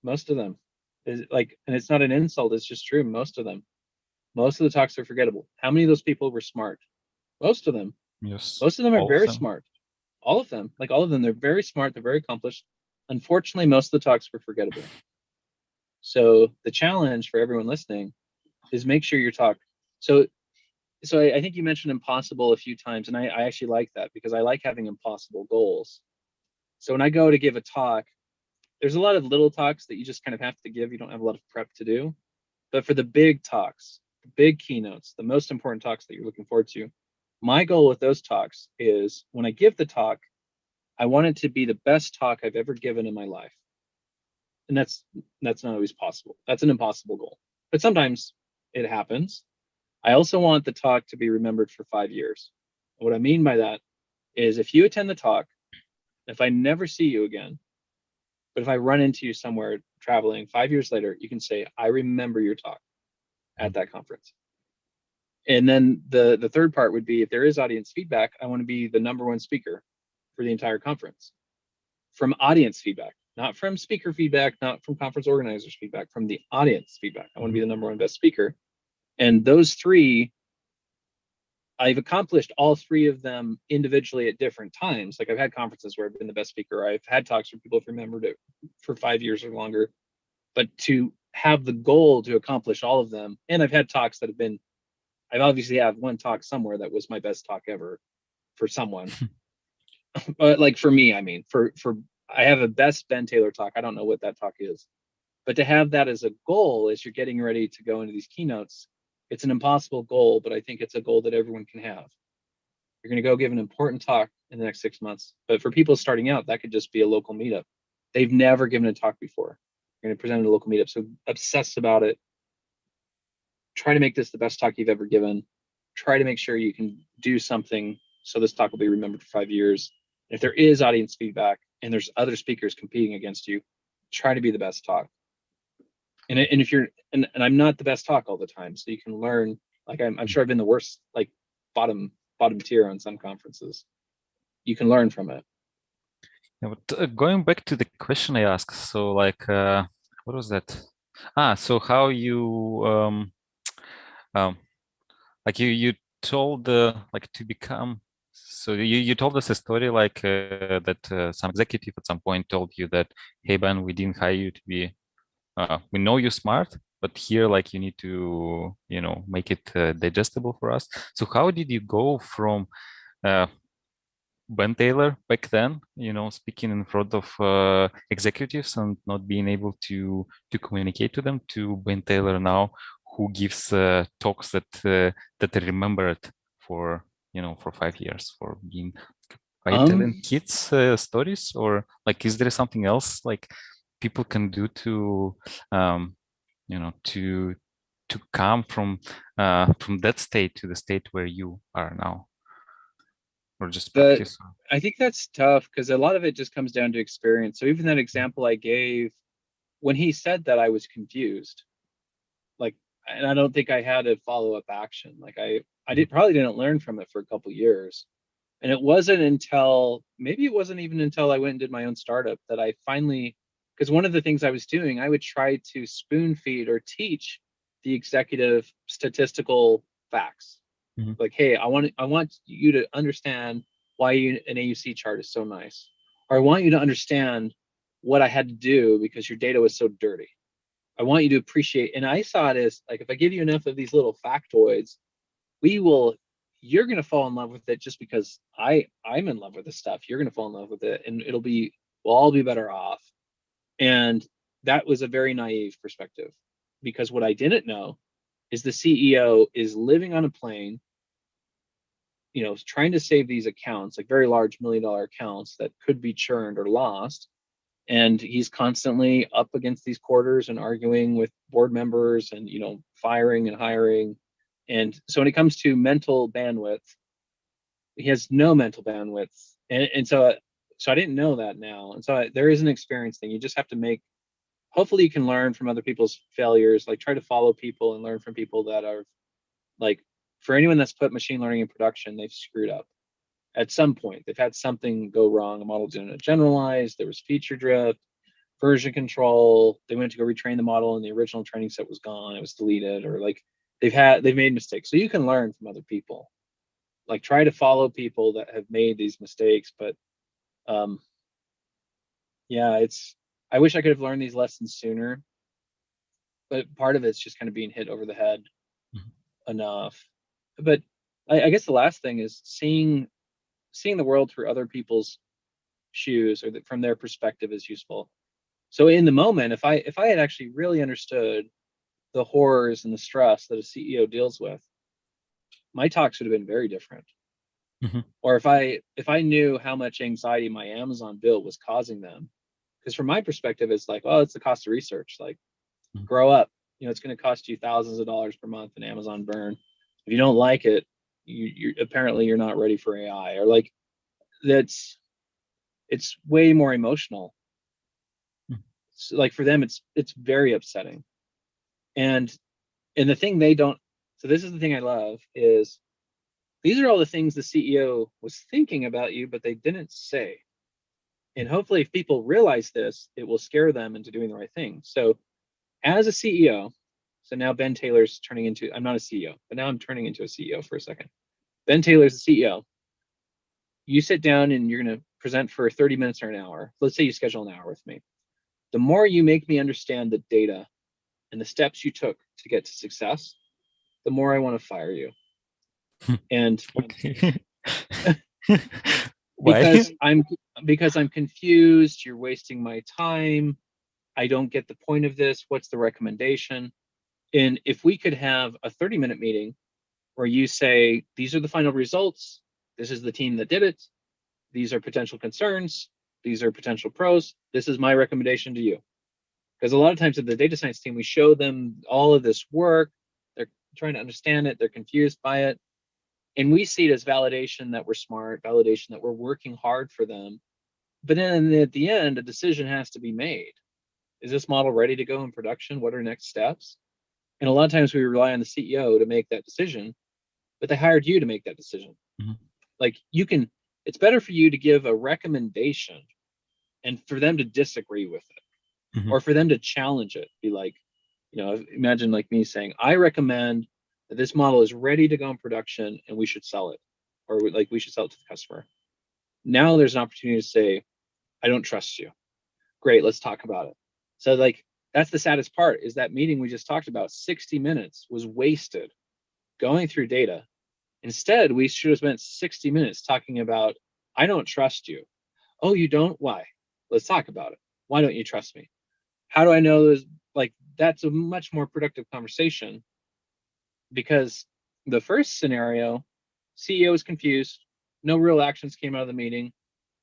Most of them is like, and it's not an insult. It's just true. Most of them. Most of the talks are forgettable. How many of those people were smart? Most of them. Yes. Most of them are very smart. All of them. Like all of them. They're very smart. They're very accomplished. Unfortunately, most of the talks were forgettable. So the challenge for everyone listening is make sure your talk. So I think you mentioned impossible a few times, and I actually like that because I like having impossible goals. So when I go to give a talk, there's a lot of little talks that you just kind of have to give. You don't have a lot of prep to do. But for the big talks, the big keynotes, the most important talks that you're looking forward to, my goal with those talks is when I give the talk, I want it to be the best talk I've ever given in my life. And that's not always possible. That's an impossible goal. But sometimes it happens. I also want the talk to be remembered for 5 years. And what I mean by that is if you attend the talk, if I never see you again, but if I run into you somewhere traveling 5 years later, you can say, I remember your talk at that conference. And then the third part would be, if there is audience feedback, I want to be the #1 speaker for the entire conference. From audience feedback, not from speaker feedback, not from conference organizers feedback, from the audience feedback. I want to be the #1 best speaker. And those 3, I've accomplished all 3 of them individually at different times. Like I've had conferences where I've been the best speaker. I've had talks where people have remembered it for 5 years or longer. But to have the goal to accomplish all of them, and I've had talks that have been, I've obviously had one talk somewhere that was my best talk ever for someone. But like for me, I mean, for I have a best Ben Taylor talk. I don't know what that talk is. But to have that as a goal as you're getting ready to go into these keynotes, it's an impossible goal, but I think it's a goal that everyone can have. You're going to go give an important talk in the next 6 months. But for people starting out, that could just be a local meetup. They've never given a talk before. You're going to present at a local meetup. So obsess about it. Try to make this the best talk you've ever given. Try to make sure you can do something so this talk will be remembered for 5 years. If there is audience feedback and there's other speakers competing against you, try to be the best talk. And if you're, and I'm not the best talk all the time, so you can learn. Like I'm sure I've been the worst, like bottom tier on some conferences. You can learn from it. Yeah, but going back to the question I asked, so like, what was that? So how you like you told like to become. So you told us a story like that some executive at some point told you that, hey Ben, we didn't hire you to be. We know you're smart, but here like you need to make it digestible for us. So how did you go from Ben Taylor back then, speaking in front of executives and not being able to communicate to them, to Ben Taylor now, who gives talks that are remembered for for 5 years, for being. Are you telling kids stories, or like is there something else like people can do to to to come from that state to the state where you are now, or just practice? I think that's tough because a lot of it just comes down to experience. So even that example I gave, when he said that, I was confused. Like, and I don't think I had a follow-up action. Like I probably didn't learn from it for a couple years. And it wasn't until, maybe it wasn't even until I went and did my own startup that I finally, because one of the things I was doing, I would try to spoon feed or teach the executive statistical facts. Mm-hmm. Like, hey, I want you to understand why an AUC chart is so nice, or I want you to understand what I had to do because your data was so dirty. I want you to appreciate, and I saw it as like, if I give you enough of these little factoids, you're going to fall in love with it just because I'm in love with this stuff. You're going to fall in love with it, and we'll all be better off. And that was a very naive perspective, because what I didn't know is the CEO is living on a plane, trying to save these accounts, like very large $1 million accounts that could be churned or lost. And he's constantly up against these quarters and arguing with board members and, firing and hiring. And so when it comes to mental bandwidth, he has no mental bandwidth. And so I didn't know that now. And so there is an experience thing. You just have to hopefully you can learn from other people's failures, like try to follow people and learn from people that are like, for anyone that's put machine learning in production, they've screwed up at some point. They've had something go wrong. A model didn't generalize. There was feature drift, version control. They went to go retrain the model and the original training set was gone. It was deleted, or like they've made mistakes. So you can learn from other people. Like try to follow people that have made these mistakes. But yeah, I wish I could have learned these lessons sooner. But part of it's just kind of being hit over the head enough. But I guess the last thing is seeing the world through other people's shoes, or from their perspective, is useful. So in the moment, if I had actually really understood the horrors and the stress that a CEO deals with, my talks would have been very different. Mm-hmm. Or if I knew how much anxiety my Amazon bill was causing them, because from my perspective, it's like, oh, it's the cost of research. Like, grow up. It's going to cost you thousands of dollars per month in Amazon burn. If you don't like it, you apparently you're not ready for AI, or like it's way more emotional. So like for them, it's very upsetting. And the thing they don't, so this is the thing I love, is these are all the things the CEO was thinking about you, but they didn't say. And hopefully if people realize this, it will scare them into doing the right thing. So as a CEO, so now Ben Taylor's turning into, I'm not a CEO, but now I'm turning into a CEO for a second. Ben Taylor's the CEO. You sit down and you're going to present for 30 minutes or an hour. Let's say you schedule an hour with me. The more you make me understand the data and the steps you took to get to success, the more I want to fire you. And Why? because I'm confused, you're wasting my time. I don't get the point of this. What's the recommendation? And if we could have a 30-minute meeting where you say, these are the final results, this is the team that did it, these are potential concerns, these are potential pros, this is my recommendation to you. Because a lot of times at the data science team, we show them all of this work, they're trying to understand it, they're confused by it, and we see it as validation that we're smart, validation that we're working hard for them. But then at the end, a decision has to be made. Is this model ready to go in production? What are next steps? And a lot of times we rely on the CEO to make that decision, but they hired you to make that decision. Mm-hmm. Like it's better for you to give a recommendation and for them to disagree with it, Mm-hmm. or for them to challenge it. Be like, imagine like me saying, I recommend that this model is ready to go in production and we should sell it, or like we should sell it to the customer. Now there's an opportunity to say, I don't trust you. Great, let's talk about it. So like, that's the saddest part, is that meeting we just talked about, 60 minutes was wasted going through data. Instead, we should have spent 60 minutes talking about, I don't trust you. Oh, you don't? Why? Let's talk about it. Why don't you trust me? How do I know there's like, that's a much more productive conversation, because the first scenario, CEO is confused, no real actions came out of the meeting.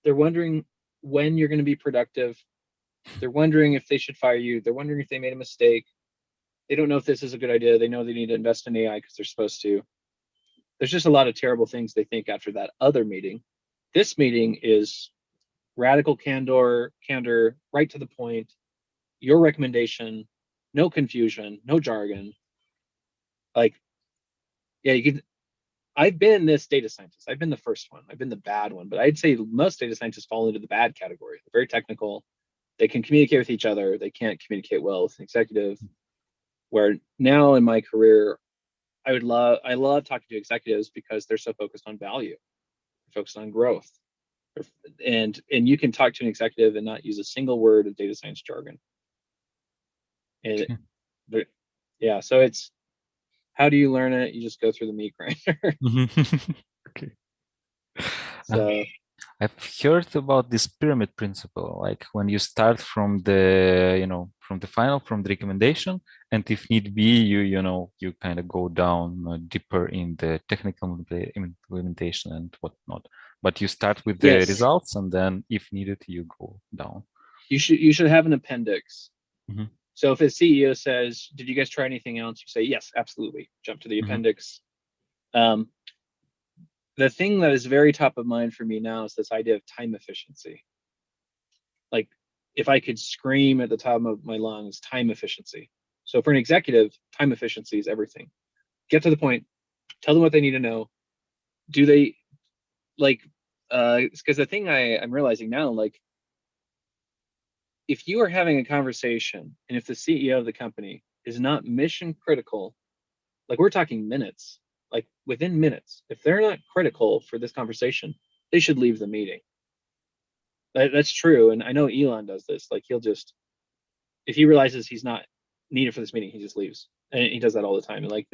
They're wondering when you're going to be productive. They're wondering if they should fire you. They're wondering if they made a mistake. They don't know if this is a good idea. They know they need to invest in AI because they're supposed to. There's just a lot of terrible things they think after that other meeting. This meeting is radical candor, right to the point, your recommendation, no confusion, no jargon. Like, yeah, you can. I've been this data scientist. I've been the first one. I've been the bad one, but I'd say most data scientists fall into the bad category. They're very technical. They can communicate with each other. They can't communicate well with an executive. Where now in my career, I love talking to executives because they're so focused on value, they're focused on growth, and you can talk to an executive and not use a single word of data science jargon. And yeah, so it's, how do you learn it? You just go through the meat grinder. Okay. So I've heard about this pyramid principle, like when you start from the, from the final, from the recommendation, and if need be, you kind of go down deeper in the technical implementation and whatnot. But you start with the yes, results, and then if needed, you go down. you should have an appendix. Mm-hmm. So if a CEO says, "Did you guys try anything else?" You say, "Yes, absolutely." Jump to the Mm-hmm. appendix. The thing that is very top of mind for me now is this idea of time efficiency. Like, if I could scream at the top of my lungs, time efficiency. So for an executive, time efficiency is everything. Get to the point, tell them what they need to know. Do they like, because the thing I'm realizing now, like, if you are having a conversation and if the CEO of the company is not mission critical, like we're talking minutes, like within minutes, if they're not critical for this conversation, they should leave the meeting. That's true. And I know Elon does this. Like, he'll just, if he realizes he's not needed for this meeting, he just leaves. And he does that all the time. And like,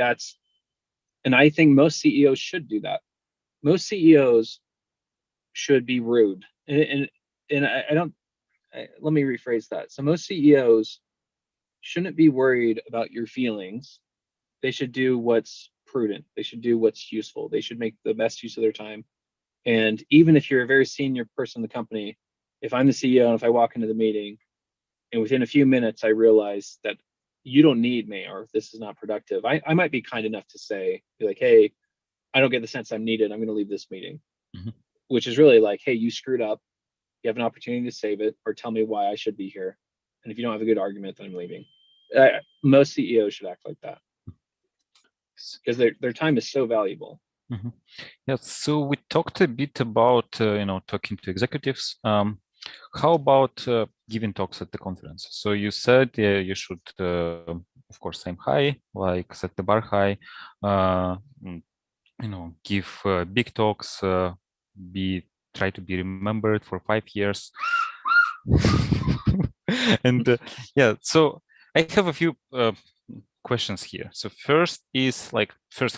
and I think most CEOs should do that. Most CEOs should be rude. And I don't, let me rephrase that. So most CEOs shouldn't be worried about your feelings. They should do what's prudent. They should do what's useful. They should make the best use of their time. And even if you're a very senior person in the company, if I'm the CEO and if I walk into the meeting and within a few minutes I realize that you don't need me or this is not productive, I might be kind enough to say, be like, "Hey, I don't get the sense I'm needed. I'm going to leave this meeting." Mm-hmm. Which is really like, "Hey, you screwed up. You have an opportunity to save it, or tell me why I should be here. And if you don't have a good argument, then I'm leaving." Most CEOs should act like that because their time is so valuable. Mm-hmm. Yeah, so we talked a bit about talking to executives. How about giving talks at the conference? So you said you should, of course, aim high, like set the bar high. Give big talks. Try to be remembered for 5 years. And yeah, so I have a few questions here. So first,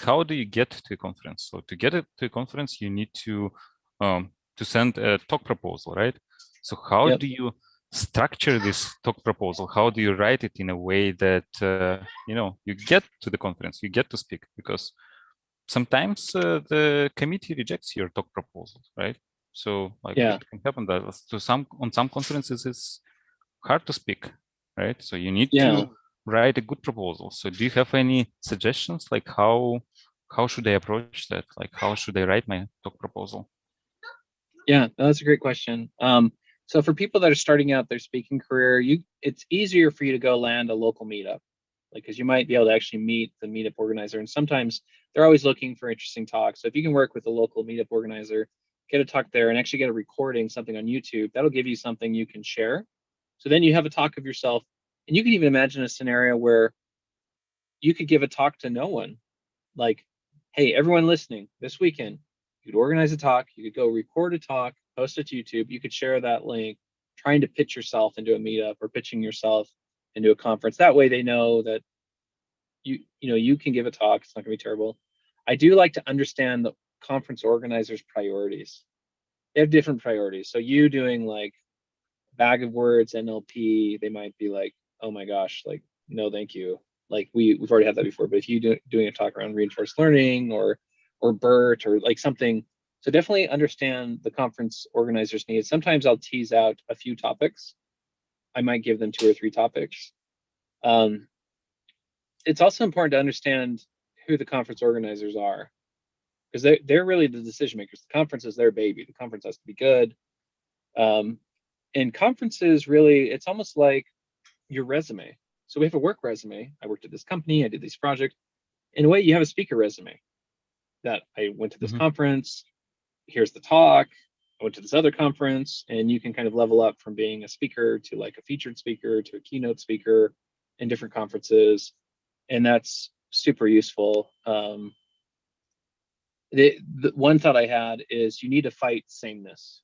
how do you get to a conference? So to get to a conference, you need to send a talk proposal, right? So how do you structure this talk proposal? How do you write it in a way that you get to the conference, you get to speak? Because sometimes the committee rejects your talk proposal, right? So it can happen that on some conferences it's hard to speak, right? So you need to write a good proposal. So do you have any suggestions, like how should I approach that? Like how should I write my talk proposal? Yeah, that's a great question. So for people that are starting out their speaking career, it's easier for you to go land a local meetup, like, because you might be able to actually meet the meetup organizer, and sometimes they're always looking for interesting talks. So if you can work with a local meetup organizer, get a talk there, and actually get a recording, something on YouTube, that'll give you something you can share. So then you have a talk of yourself, and you can even imagine a scenario where you could give a talk to no one. Like, "Hey, everyone listening, this weekend, you could organize a talk, you could go record a talk, post it to YouTube, you could share that link, trying to pitch yourself into a meetup or pitching yourself into a conference." That way they know that you can give a talk. It's not gonna be terrible. I do like to understand the conference organizers' priorities. They have different priorities. So you doing like bag of words, NLP, they might be like, "Oh my gosh, like, no, thank you." Like we've already had that before. But if you doing a talk around reinforced learning or BERT or like something, so definitely understand the conference organizers' needs. Sometimes I'll tease out a few topics. I might give them 2 or 3 topics. it's also important to understand who the conference organizers are, because they're really the decision makers. The conference is their baby. The conference has to be good. And conferences really, it's almost like your resume. So we have a work resume. I worked at this company. I did these projects. In a way, you have a speaker resume that I went to this Mm-hmm. conference. Here's the talk. I went to this other conference, and you can kind of level up from being a speaker to like a featured speaker to a keynote speaker in different conferences. And that's super useful. The one thought I had is you need to fight sameness.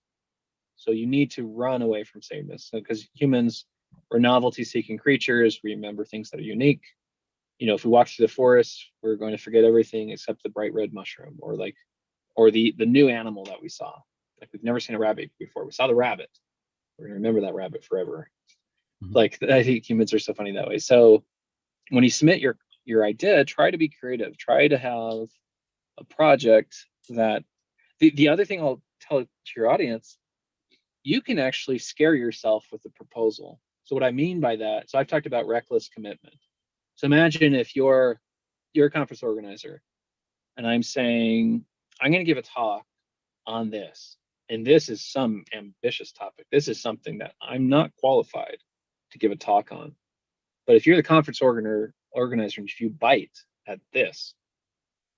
So you need to run away from sameness, because humans are novelty seeking creatures. We remember things that are unique. If we walk through the forest, we're going to forget everything except the bright red mushroom, or the new animal that we saw. Like, we've never seen a rabbit before. We saw the rabbit. We're going to remember that rabbit forever. Mm-hmm. Like, I think humans are so funny that way. So when you submit your idea, try to be creative. Try to have a project that the other thing I'll tell to your audience, you can actually scare yourself with the proposal. So what I mean by that, so I've talked about reckless commitment. So imagine if you're a conference organizer, and I'm saying, I'm going to give a talk on this, and this is some ambitious topic. This is something that I'm not qualified to give a talk on. But if you're the conference organizer, and if you bite at this,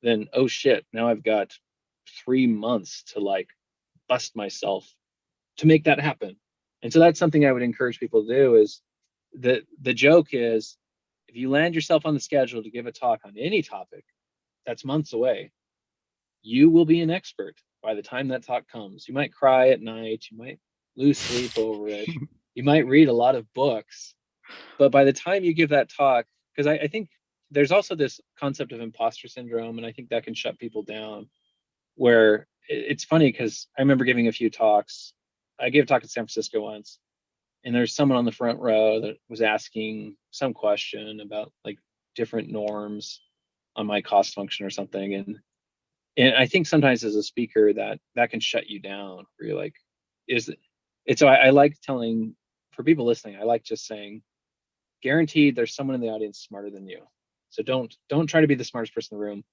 then oh shit, now I've got 3 months to like bust myself to make that happen. And so that's something I would encourage people to do. Is the joke is, if you land yourself on the schedule to give a talk on any topic that's months away, you will be an expert by the time that talk comes. You might cry at night, you might lose sleep over it, you might read a lot of books, but by the time you give that talk, because I think there's also this concept of imposter syndrome, and I think that can shut people down. Where it's funny, because I remember giving a few talks. I gave a talk in San Francisco once, and there's someone on the front row that was asking some question about like different norms on my cost function or something. And I think sometimes as a speaker that can shut you down, where you're like, is it? So I like telling, for people listening, I like just saying, guaranteed there's someone in the audience smarter than you. So don't try to be the smartest person in the room,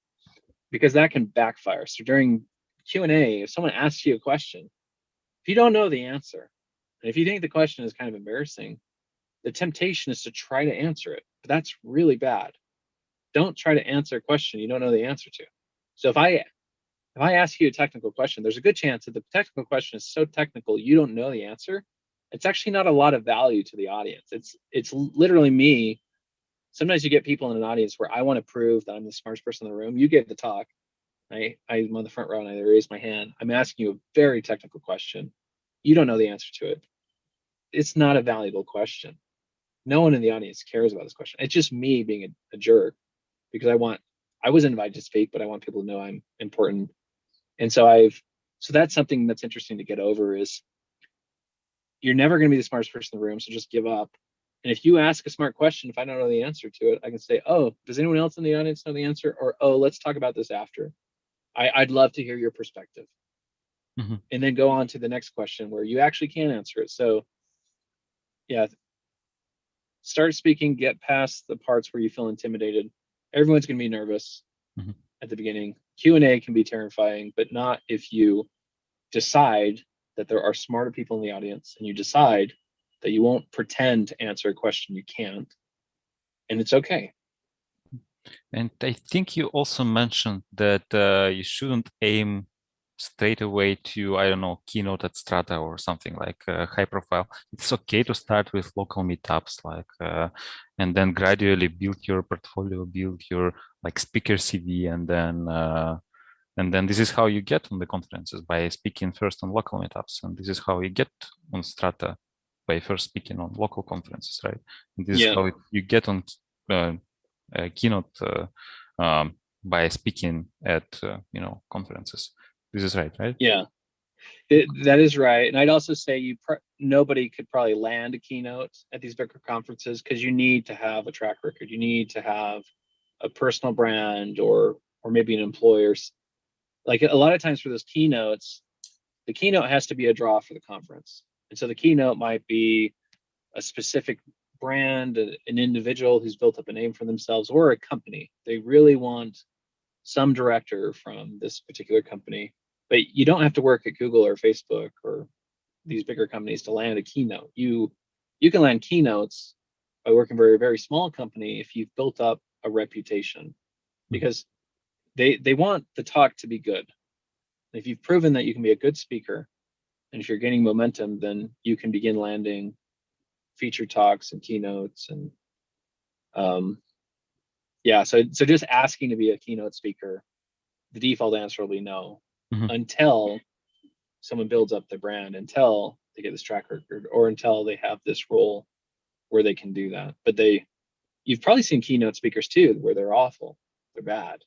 because that can backfire. So during Q&A, if someone asks you a question, if you don't know the answer, and if you think the question is kind of embarrassing, the temptation is to try to answer it. But that's really bad. Don't try to answer a question you don't know the answer to. So if I ask you a technical question, there's a good chance that the technical question is so technical you don't know the answer. It's actually not a lot of value to the audience. It's literally me. Sometimes you get people in an audience where I want to prove that I'm the smartest person in the room. You gave the talk. I'm on the front row and I raise my hand. I'm asking you a very technical question. You don't know the answer to it. It's not a valuable question. No one in the audience cares about this question. It's just me being a jerk, because I was invited to speak, but I want people to know I'm important. And so that's something that's interesting to get over, is you're never going to be the smartest person in the room. So just give up. And if you ask a smart question, if I don't know the answer to it, I can say, oh, does anyone else in the audience know the answer? Or, oh, let's talk about this after. I'd love to hear your perspective. Mm-hmm. And then go on to the next question where you actually can answer it. So yeah, start speaking, get past the parts where you feel intimidated. Everyone's going to be nervous Mm-hmm. at the beginning. Q&A can be terrifying, but not if you decide that there are smarter people in the audience, and you decide that you won't pretend to answer a question you can't, and it's okay. And I think you also mentioned that you shouldn't aim straight away to, I don't know, keynote at Strata or something like high profile. It's okay to start with local meetups, and then gradually build your portfolio, build your like speaker CV, and then this is how you get on the conferences, by speaking first on local meetups, and this is how you get on Strata, by first speaking on local conferences, right? And this is how you get on keynote by speaking at conferences. This is right? Yeah, that is right. And I'd also say nobody could probably land a keynote at these bigger conferences, because you need to have a track record. You need to have a personal brand, or maybe an employer. Like a lot of times for those keynotes, the keynote has to be a draw for the conference. And so the keynote might be a specific brand, an individual who's built up a name for themselves, or a company. They really want some director from this particular company, but you don't have to work at Google or Facebook or these bigger companies to land a keynote. You can land keynotes by working for a very small company if you've built up a reputation, because they want the talk to be good. If you've proven that you can be a good speaker, and if you're gaining momentum, then you can begin landing featured talks and keynotes. And yeah, so just asking to be a keynote speaker, the default answer will be no, until someone builds up their brand, until they get this track record, or until they have this role where they can do that. But you've probably seen keynote speakers too, where they're awful, they're bad.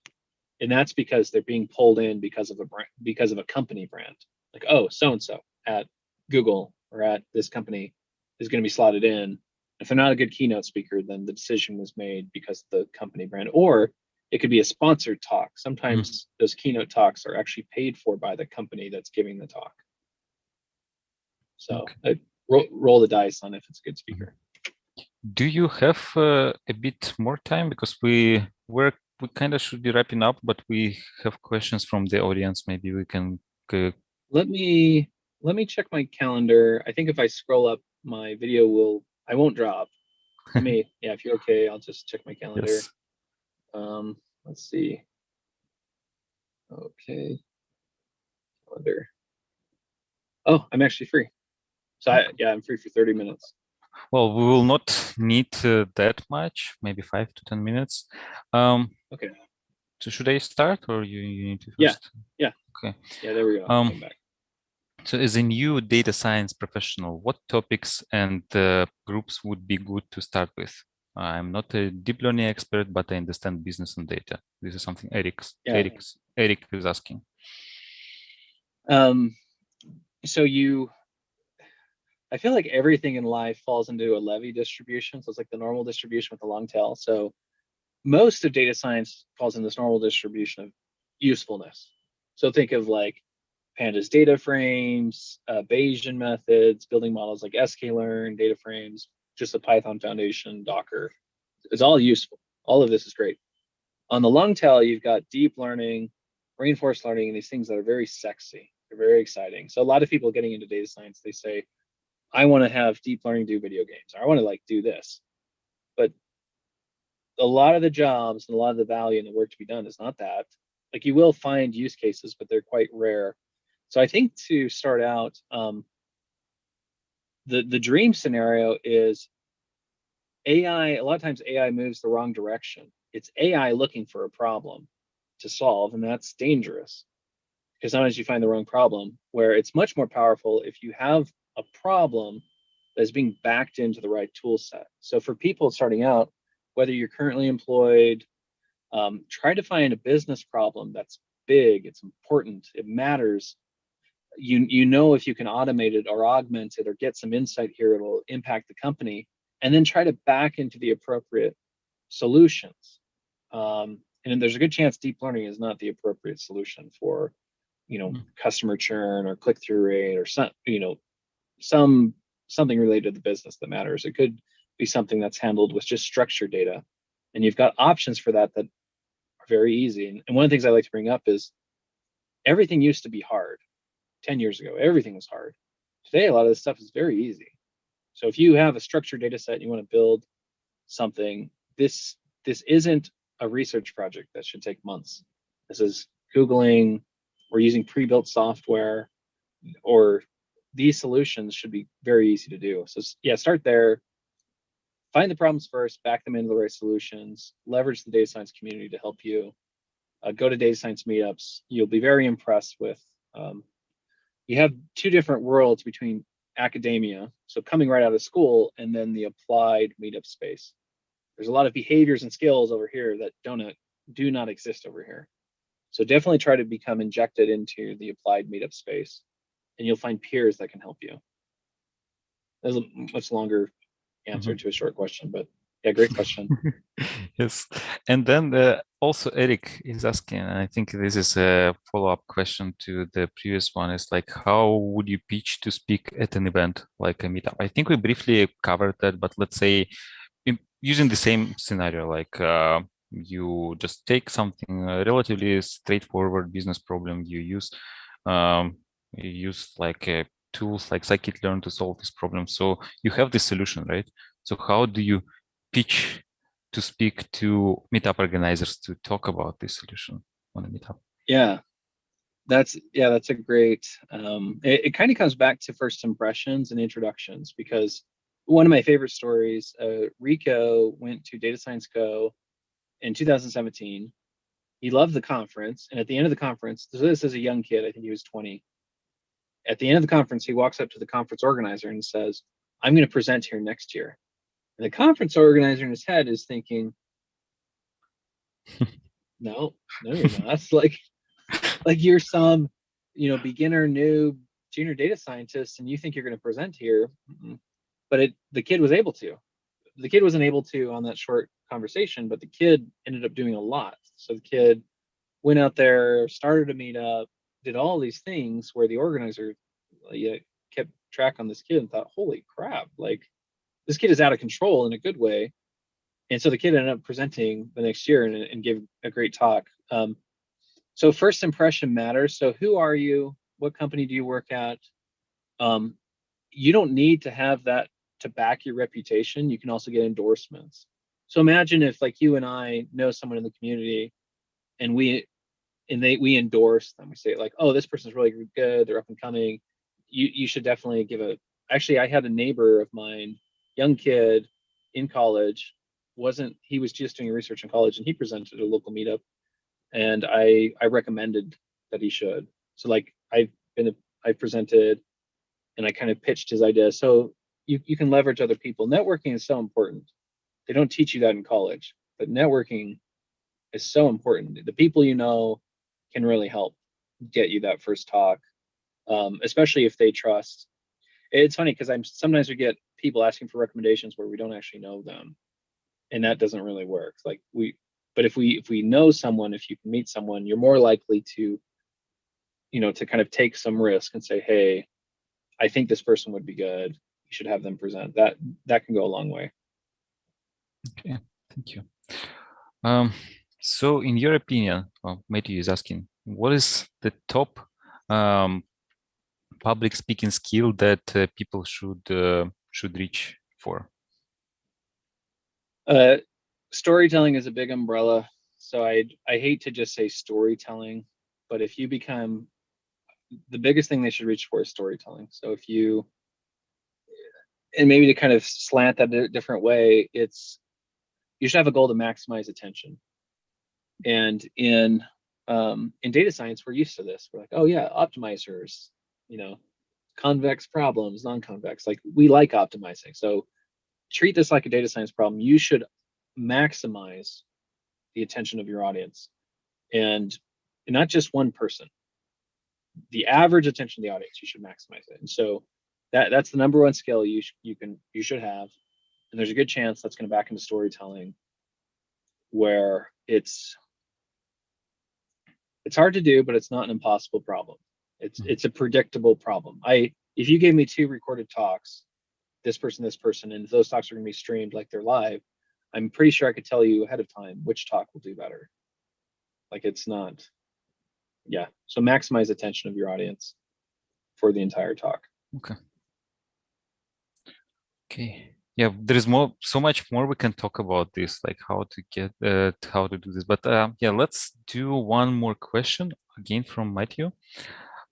And that's because they're being pulled in because of a brand, because of a company brand. Like, oh, so-and-so at Google or at this company is going to be slotted in. If they're not a good keynote speaker, then the decision was made because of the company brand. Or it could be a sponsored talk. Sometimes those keynote talks are actually paid for by the company that's giving the talk. So roll the dice on if it's a good speaker. Do you have a bit more time? Because we kind of should be wrapping up, but we have questions from the audience. Maybe we can. Let me check my calendar. I think if I scroll up, my video I won't drop. Yeah, if you're okay, I'll just check my calendar. Yes. Let's see. Okay. Calendar. Oh, I'm actually free. So I'm free for 30 minutes. Well, we will not need that much, maybe 5 to 10 minutes. Okay. So should I start, or you need to first? Yeah. Okay. Yeah, there we go. Come back. So as a new data science professional, what topics and groups would be good to start with? I'm not a deep learning expert, but I understand business and data. This is something Eric is asking. So I feel like everything in life falls into a Levy distribution. So it's like the normal distribution with the long tail. So most of data science falls in this normal distribution of usefulness. So think of like Pandas data frames, Bayesian methods, building models like sklearn, data frames, just a Python foundation, Docker. It's all useful. All of this is great. On the long tail, you've got deep learning, reinforced learning, and these things that are very sexy. They're very exciting. So a lot of people getting into data science, they say, I want to have deep learning do video games. Or I want to do this. But a lot of the jobs and a lot of the value and the work to be done is not that. Like, you will find use cases, but they're quite rare. So I think to start out, the dream scenario is AI. A lot of times AI moves the wrong direction. It's AI looking for a problem to solve, and that's dangerous, because sometimes you find the wrong problem, where it's much more powerful if you have a problem that's being backed into the right tool set. So for people starting out, whether you're currently employed, try to find a business problem that's big, it's important, it matters. You know, if you can automate it or augment it or get some insight here, it'll impact the company, and then try to back into the appropriate solutions. And there's a good chance deep learning is not the appropriate solution for, customer churn or click-through rate or something related to the business that matters. It could be something that's handled with just structured data, and you've got options for that are very easy. And one of the things I like to bring up is everything used to be hard. 10 years ago, everything was hard. Today, a lot of this stuff is very easy. So if you have a structured data set and you want to build something, this isn't a research project that should take months. This is Googling or using pre-built software, or these solutions should be very easy to do. So yeah, start there. Find the problems first, back them into the right solutions, leverage the data science community to help you. Go to data science meetups. You'll be very impressed with, you have two different worlds between academia, so coming right out of school, and then the applied meetup space. There's a lot of behaviors and skills over here that do not exist over here. So definitely try to become injected into the applied meetup space, and you'll find peers that can help you. There's a much longer answer to a short question, but Yeah, great question. Yes. And then also Eric is asking, and I think this is a follow-up question to the previous one, is like, how would you pitch to speak at an event like a meetup? I think we briefly covered that, but let's say using the same scenario, like you just take something relatively straightforward business problem, um, you use like tools like scikit-learn to solve this problem. So you have this solution, right? So how do you pitch to speak to meetup organizers to talk about this solution on a meetup? Yeah, that's a great. It kind of comes back to first impressions and introductions, because one of my favorite stories, Rico went to Data Science Go in 2017. He loved the conference, and at the end of the conference, so this is a young kid, I think he was 20. At the end of the conference, he walks up to the conference organizer and says, "I'm going to present here next year." And the conference organizer in his head is thinking, "No, no, you're not." It's like you're some, beginner, new, junior data scientist, and you think you're going to present here. But the kid was able to. The kid wasn't able to on that short conversation, but the kid ended up doing a lot. So the kid went out there, started a meetup, did all these things where the organizer kept track on this kid and thought, holy crap, like this kid is out of control in a good way. And so the kid ended up presenting the next year and gave a great talk. So first impression matters. So who are you? What company do you work at? Um, you don't need to have that to back your reputation. You can also get endorsements. So imagine if like you and I know someone in the community and we endorse them. We say like, oh, this person's really good. They're up and coming. You should definitely give a. Actually, I had a neighbor of mine, young kid in college, he was just doing research in college, and he presented at a local meetup, and I recommended that he should. So like I presented, and I kind of pitched his idea. So you can leverage other people. Networking is so important. They don't teach you that in college, but networking is so important. The people you know can really help get you that first talk, especially if they trust. It's funny because sometimes we get people asking for recommendations where we don't actually know them, and that doesn't really work. But if we know someone, if you can meet someone, you're more likely to kind of take some risk and say, hey, I think this person would be good. You should have them present. That can go a long way. Okay, thank you. So in your opinion, well, Matthew is asking, what is the top public speaking skill that people should reach for? Storytelling is a big umbrella. So I hate to just say storytelling, but if you become the biggest thing they should reach for is storytelling. So and maybe to kind of slant that a different way, you should have a goal to maximize attention. And in data science, we're used to this. We're like, oh yeah, optimizers, convex problems, non-convex. Like we like optimizing. So treat this like a data science problem. You should maximize the attention of your audience, and not just one person. The average attention of the audience, you should maximize it. And so that's the number one skill you should have. And there's a good chance that's going to back into storytelling, where it's hard to do, but it's not an impossible problem. It's a predictable problem. If you gave me 2 recorded talks, this person, and those talks are going to be streamed like they're live, I'm pretty sure I could tell you ahead of time which talk will do better. Like it's not, yeah. So maximize attention of your audience for the entire talk. Okay. Okay. Yeah, there is so much more we can talk about this, like how to do this. But yeah, let's do one more question again from Matthew.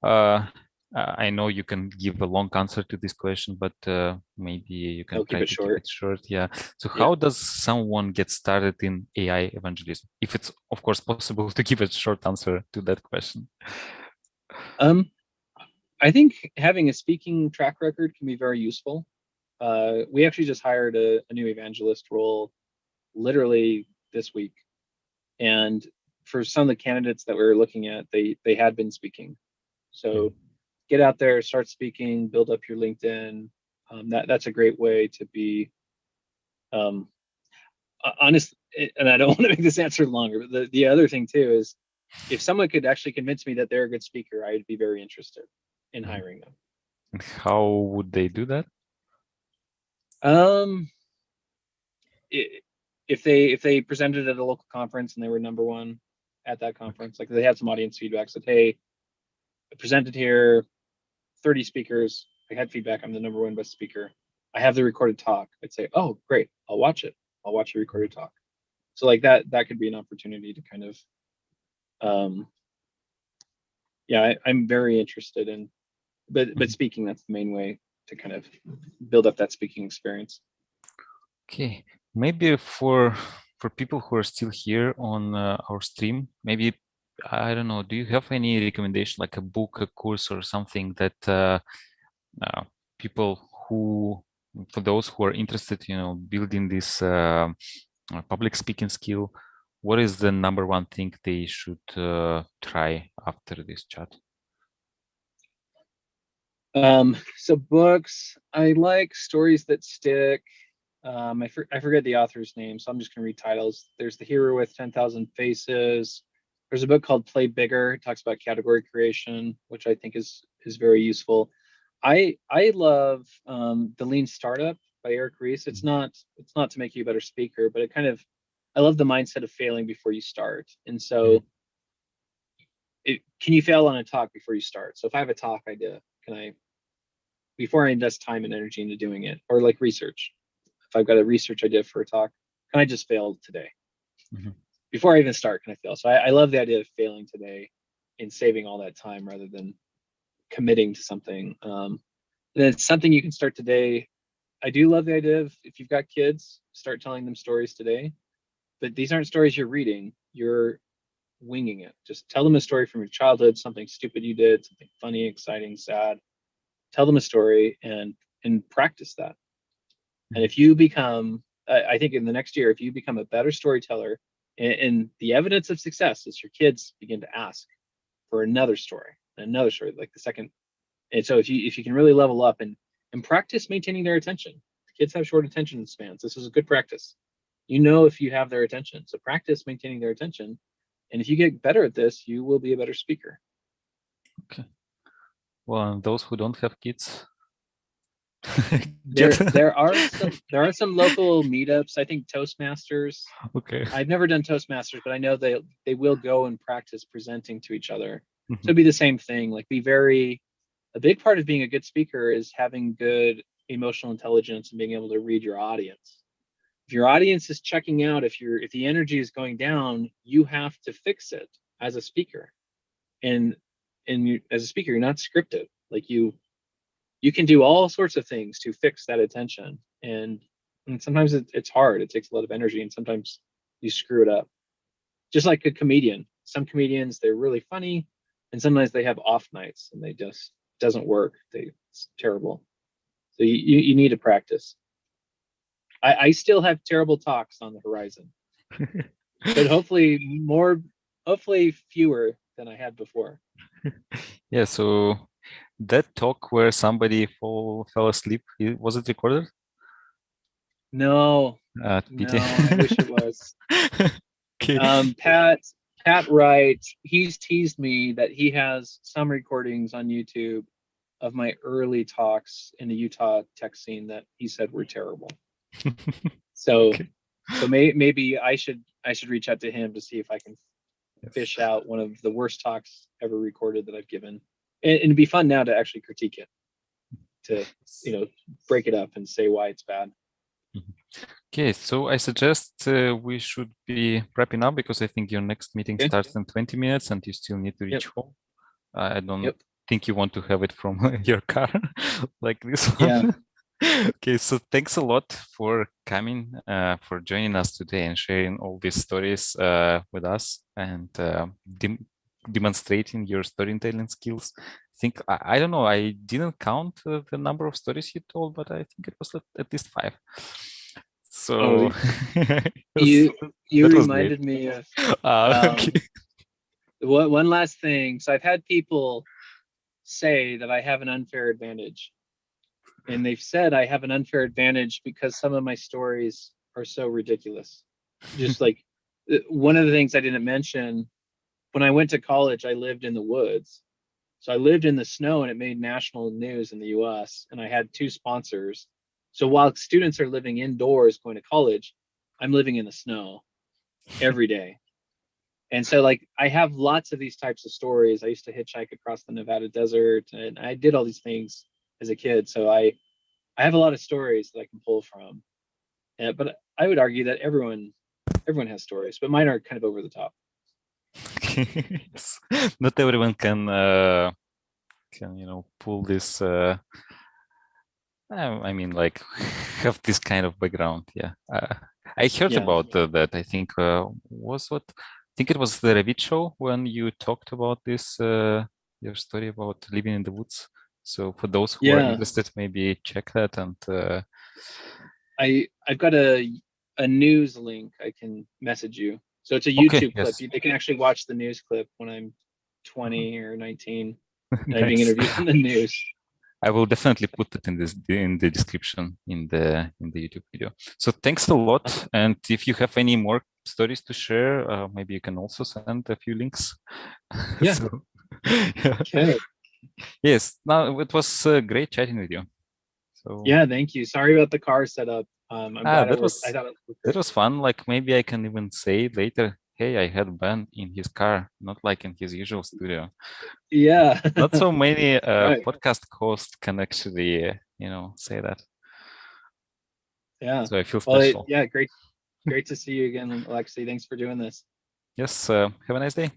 I know you can give a long answer to this question, but maybe you can try to keep it short. Yeah. So how does someone get started in AI evangelism? If it's, of course, possible to give a short answer to that question. I think having a speaking track record can be very useful. We actually just hired a new evangelist role literally this week. And for some of the candidates that we were looking at, they had been speaking. So get out there, start speaking, build up your LinkedIn. That's a great way to be. honestly, and I don't want to make this answer longer, but the other thing too is if someone could actually convince me that they're a good speaker, I'd be very interested in Mhm. hiring them. And how would they do that? Um, if they presented at a local conference and they were number one at that Okay. conference, like they had some audience feedback, said, "Hey, I presented here, 30 speakers. I had feedback. I'm the number one best speaker. I have the recorded talk." I'd say, "Oh, great. I'll watch it. I'll watch the recorded talk." So like that could be an opportunity to kind of, um, yeah, I'm very interested in, but Mhm. speaking, that's the main way to kind of build up that speaking experience. Okay, maybe for people who are still here on our stream, maybe I don't know. Do you have any recommendation, like a book, a course, or something that uh, people who, for those who are interested, building this public speaking skill, what is the number one thing they should try after this chat? So books, I like stories that stick. I forget the author's name, so I'm just going to read titles. There's The Hero with 10,000 Faces. There's a book called Play Bigger. It talks about category creation, which I think is very useful. I love The Lean Startup by Eric Ries. It's not to make you a better speaker, but it kind of I love the mindset of failing before you start. And Mhm. so, can you fail on a talk before you start? So if I have a talk idea, can I before I invest time and energy into doing it, or like research? If I've got a research idea for a talk, can I just fail today? Mhm. Before I even start, can I fail? So I love the idea of failing today and saving all that time rather than committing to something. And it's something you can start today. I do love the idea of if you've got kids, start telling them stories today. But these aren't stories you're reading, you're winging it. Just tell them a story from your childhood, something stupid you did, something funny, exciting, sad. Tell them a story and practice that. And Mhm. if you become, I think in the next year, if you become a better storyteller, and the evidence of success is your kids begin to ask for another story, like the second. And so if you can really level up and practice maintaining their attention, the kids have short attention spans. This is a good practice. You know if you have their attention, so practice maintaining their attention. And if you get better at this, you will be a better speaker. Okay. Well, and those who don't have kids, get There are some local meetups. I think Toastmasters. okay. I've never done Toastmasters, but I know they will go and practice presenting to each other. So Mhm. it'd be the same thing. Like be very a big part of being a good speaker is having good emotional intelligence and being able to read your audience. If your audience is checking out, if the energy is going down, you have to fix it as a speaker. And as a speaker, you're not scripted. Like you can do all sorts of things to fix that attention, and sometimes it's hard. It takes a lot of energy, and sometimes you screw it up. Just like a comedian, some comedians they're really funny, and sometimes they have off nights and they just doesn't work. It's terrible. So you need to practice. I still have terrible talks on the horizon, but hopefully fewer than I had before. Yeah, so that talk where somebody fell asleep, was it recorded? No, Pity. no, I wish it was. Okay. Um, Pat Pat Wright, he's teased me that he has some recordings on YouTube of my early talks in the Utah tech scene that he said were terrible. So Okay. maybe I should reach out to him to see if I can Yes. fish out one of the worst talks ever recorded that I've given. And it'd be fun now to actually critique it, to break it up and say why it's bad. Mhm. Okay, so I suggest we should be wrapping up because I think your next meeting Okay. starts in 20 minutes and you still need to Yep. reach home. I don't Yep. think you want to have it from your car like this one. Yeah. Okay, so thanks a lot for coming, for joining us today and sharing all these stories with us and demonstrating your storytelling skills. I think, I don't know, I didn't count the number of stories you told, but I think it was at least 5. Oh, So you you that was great. reminded me of Okay. um, one last thing. So I've had people say that I have an unfair advantage. And they've said I have an unfair advantage because some of my stories are so ridiculous. just like one of the things I didn't mention, when I went to college, I lived in the woods. So I lived in the snow and it made national news in the US. And I had two sponsors. So while students are living indoors going to college, I'm living in the snow every day. And so like I have lots of these types of stories. I used to hitchhike across the Nevada desert and I did all these things as a kid. So I have a lot of stories that I can pull from. But I would argue that everyone has stories, but mine are kind of over the top. Yes. Not everyone can pull this. I mean, like have this kind of background. Yeah, I heard Yeah. about that. I think I think it was the Revit show when you talked about this your story about living in the woods. So for those who are Yeah. interested, maybe check that and I've got a news link I can message you. So it's a okay, YouTube clip. yes, They can actually watch the news clip when I'm 20 or 19 and I'm being nice. interviewed on the news. I will definitely put it in the description in the YouTube video. So thanks a lot. And if you have any more stories to share, maybe you can also send a few links. Yeah. So yeah. Okay. Yes. Now it was great chatting with you. So Yeah. Thank you. Sorry about the car setup. I'm glad it that worked. I thought it was that great. was fun. Like maybe I can even say later, hey, I had Ben in his car, not like in his usual studio. Yeah. Not so many Right. podcast hosts can actually say that. Yeah. So I feel Well, special. yeah. Great. Great to see you again, Alexi. Thanks for doing this. Yes. Have a nice day.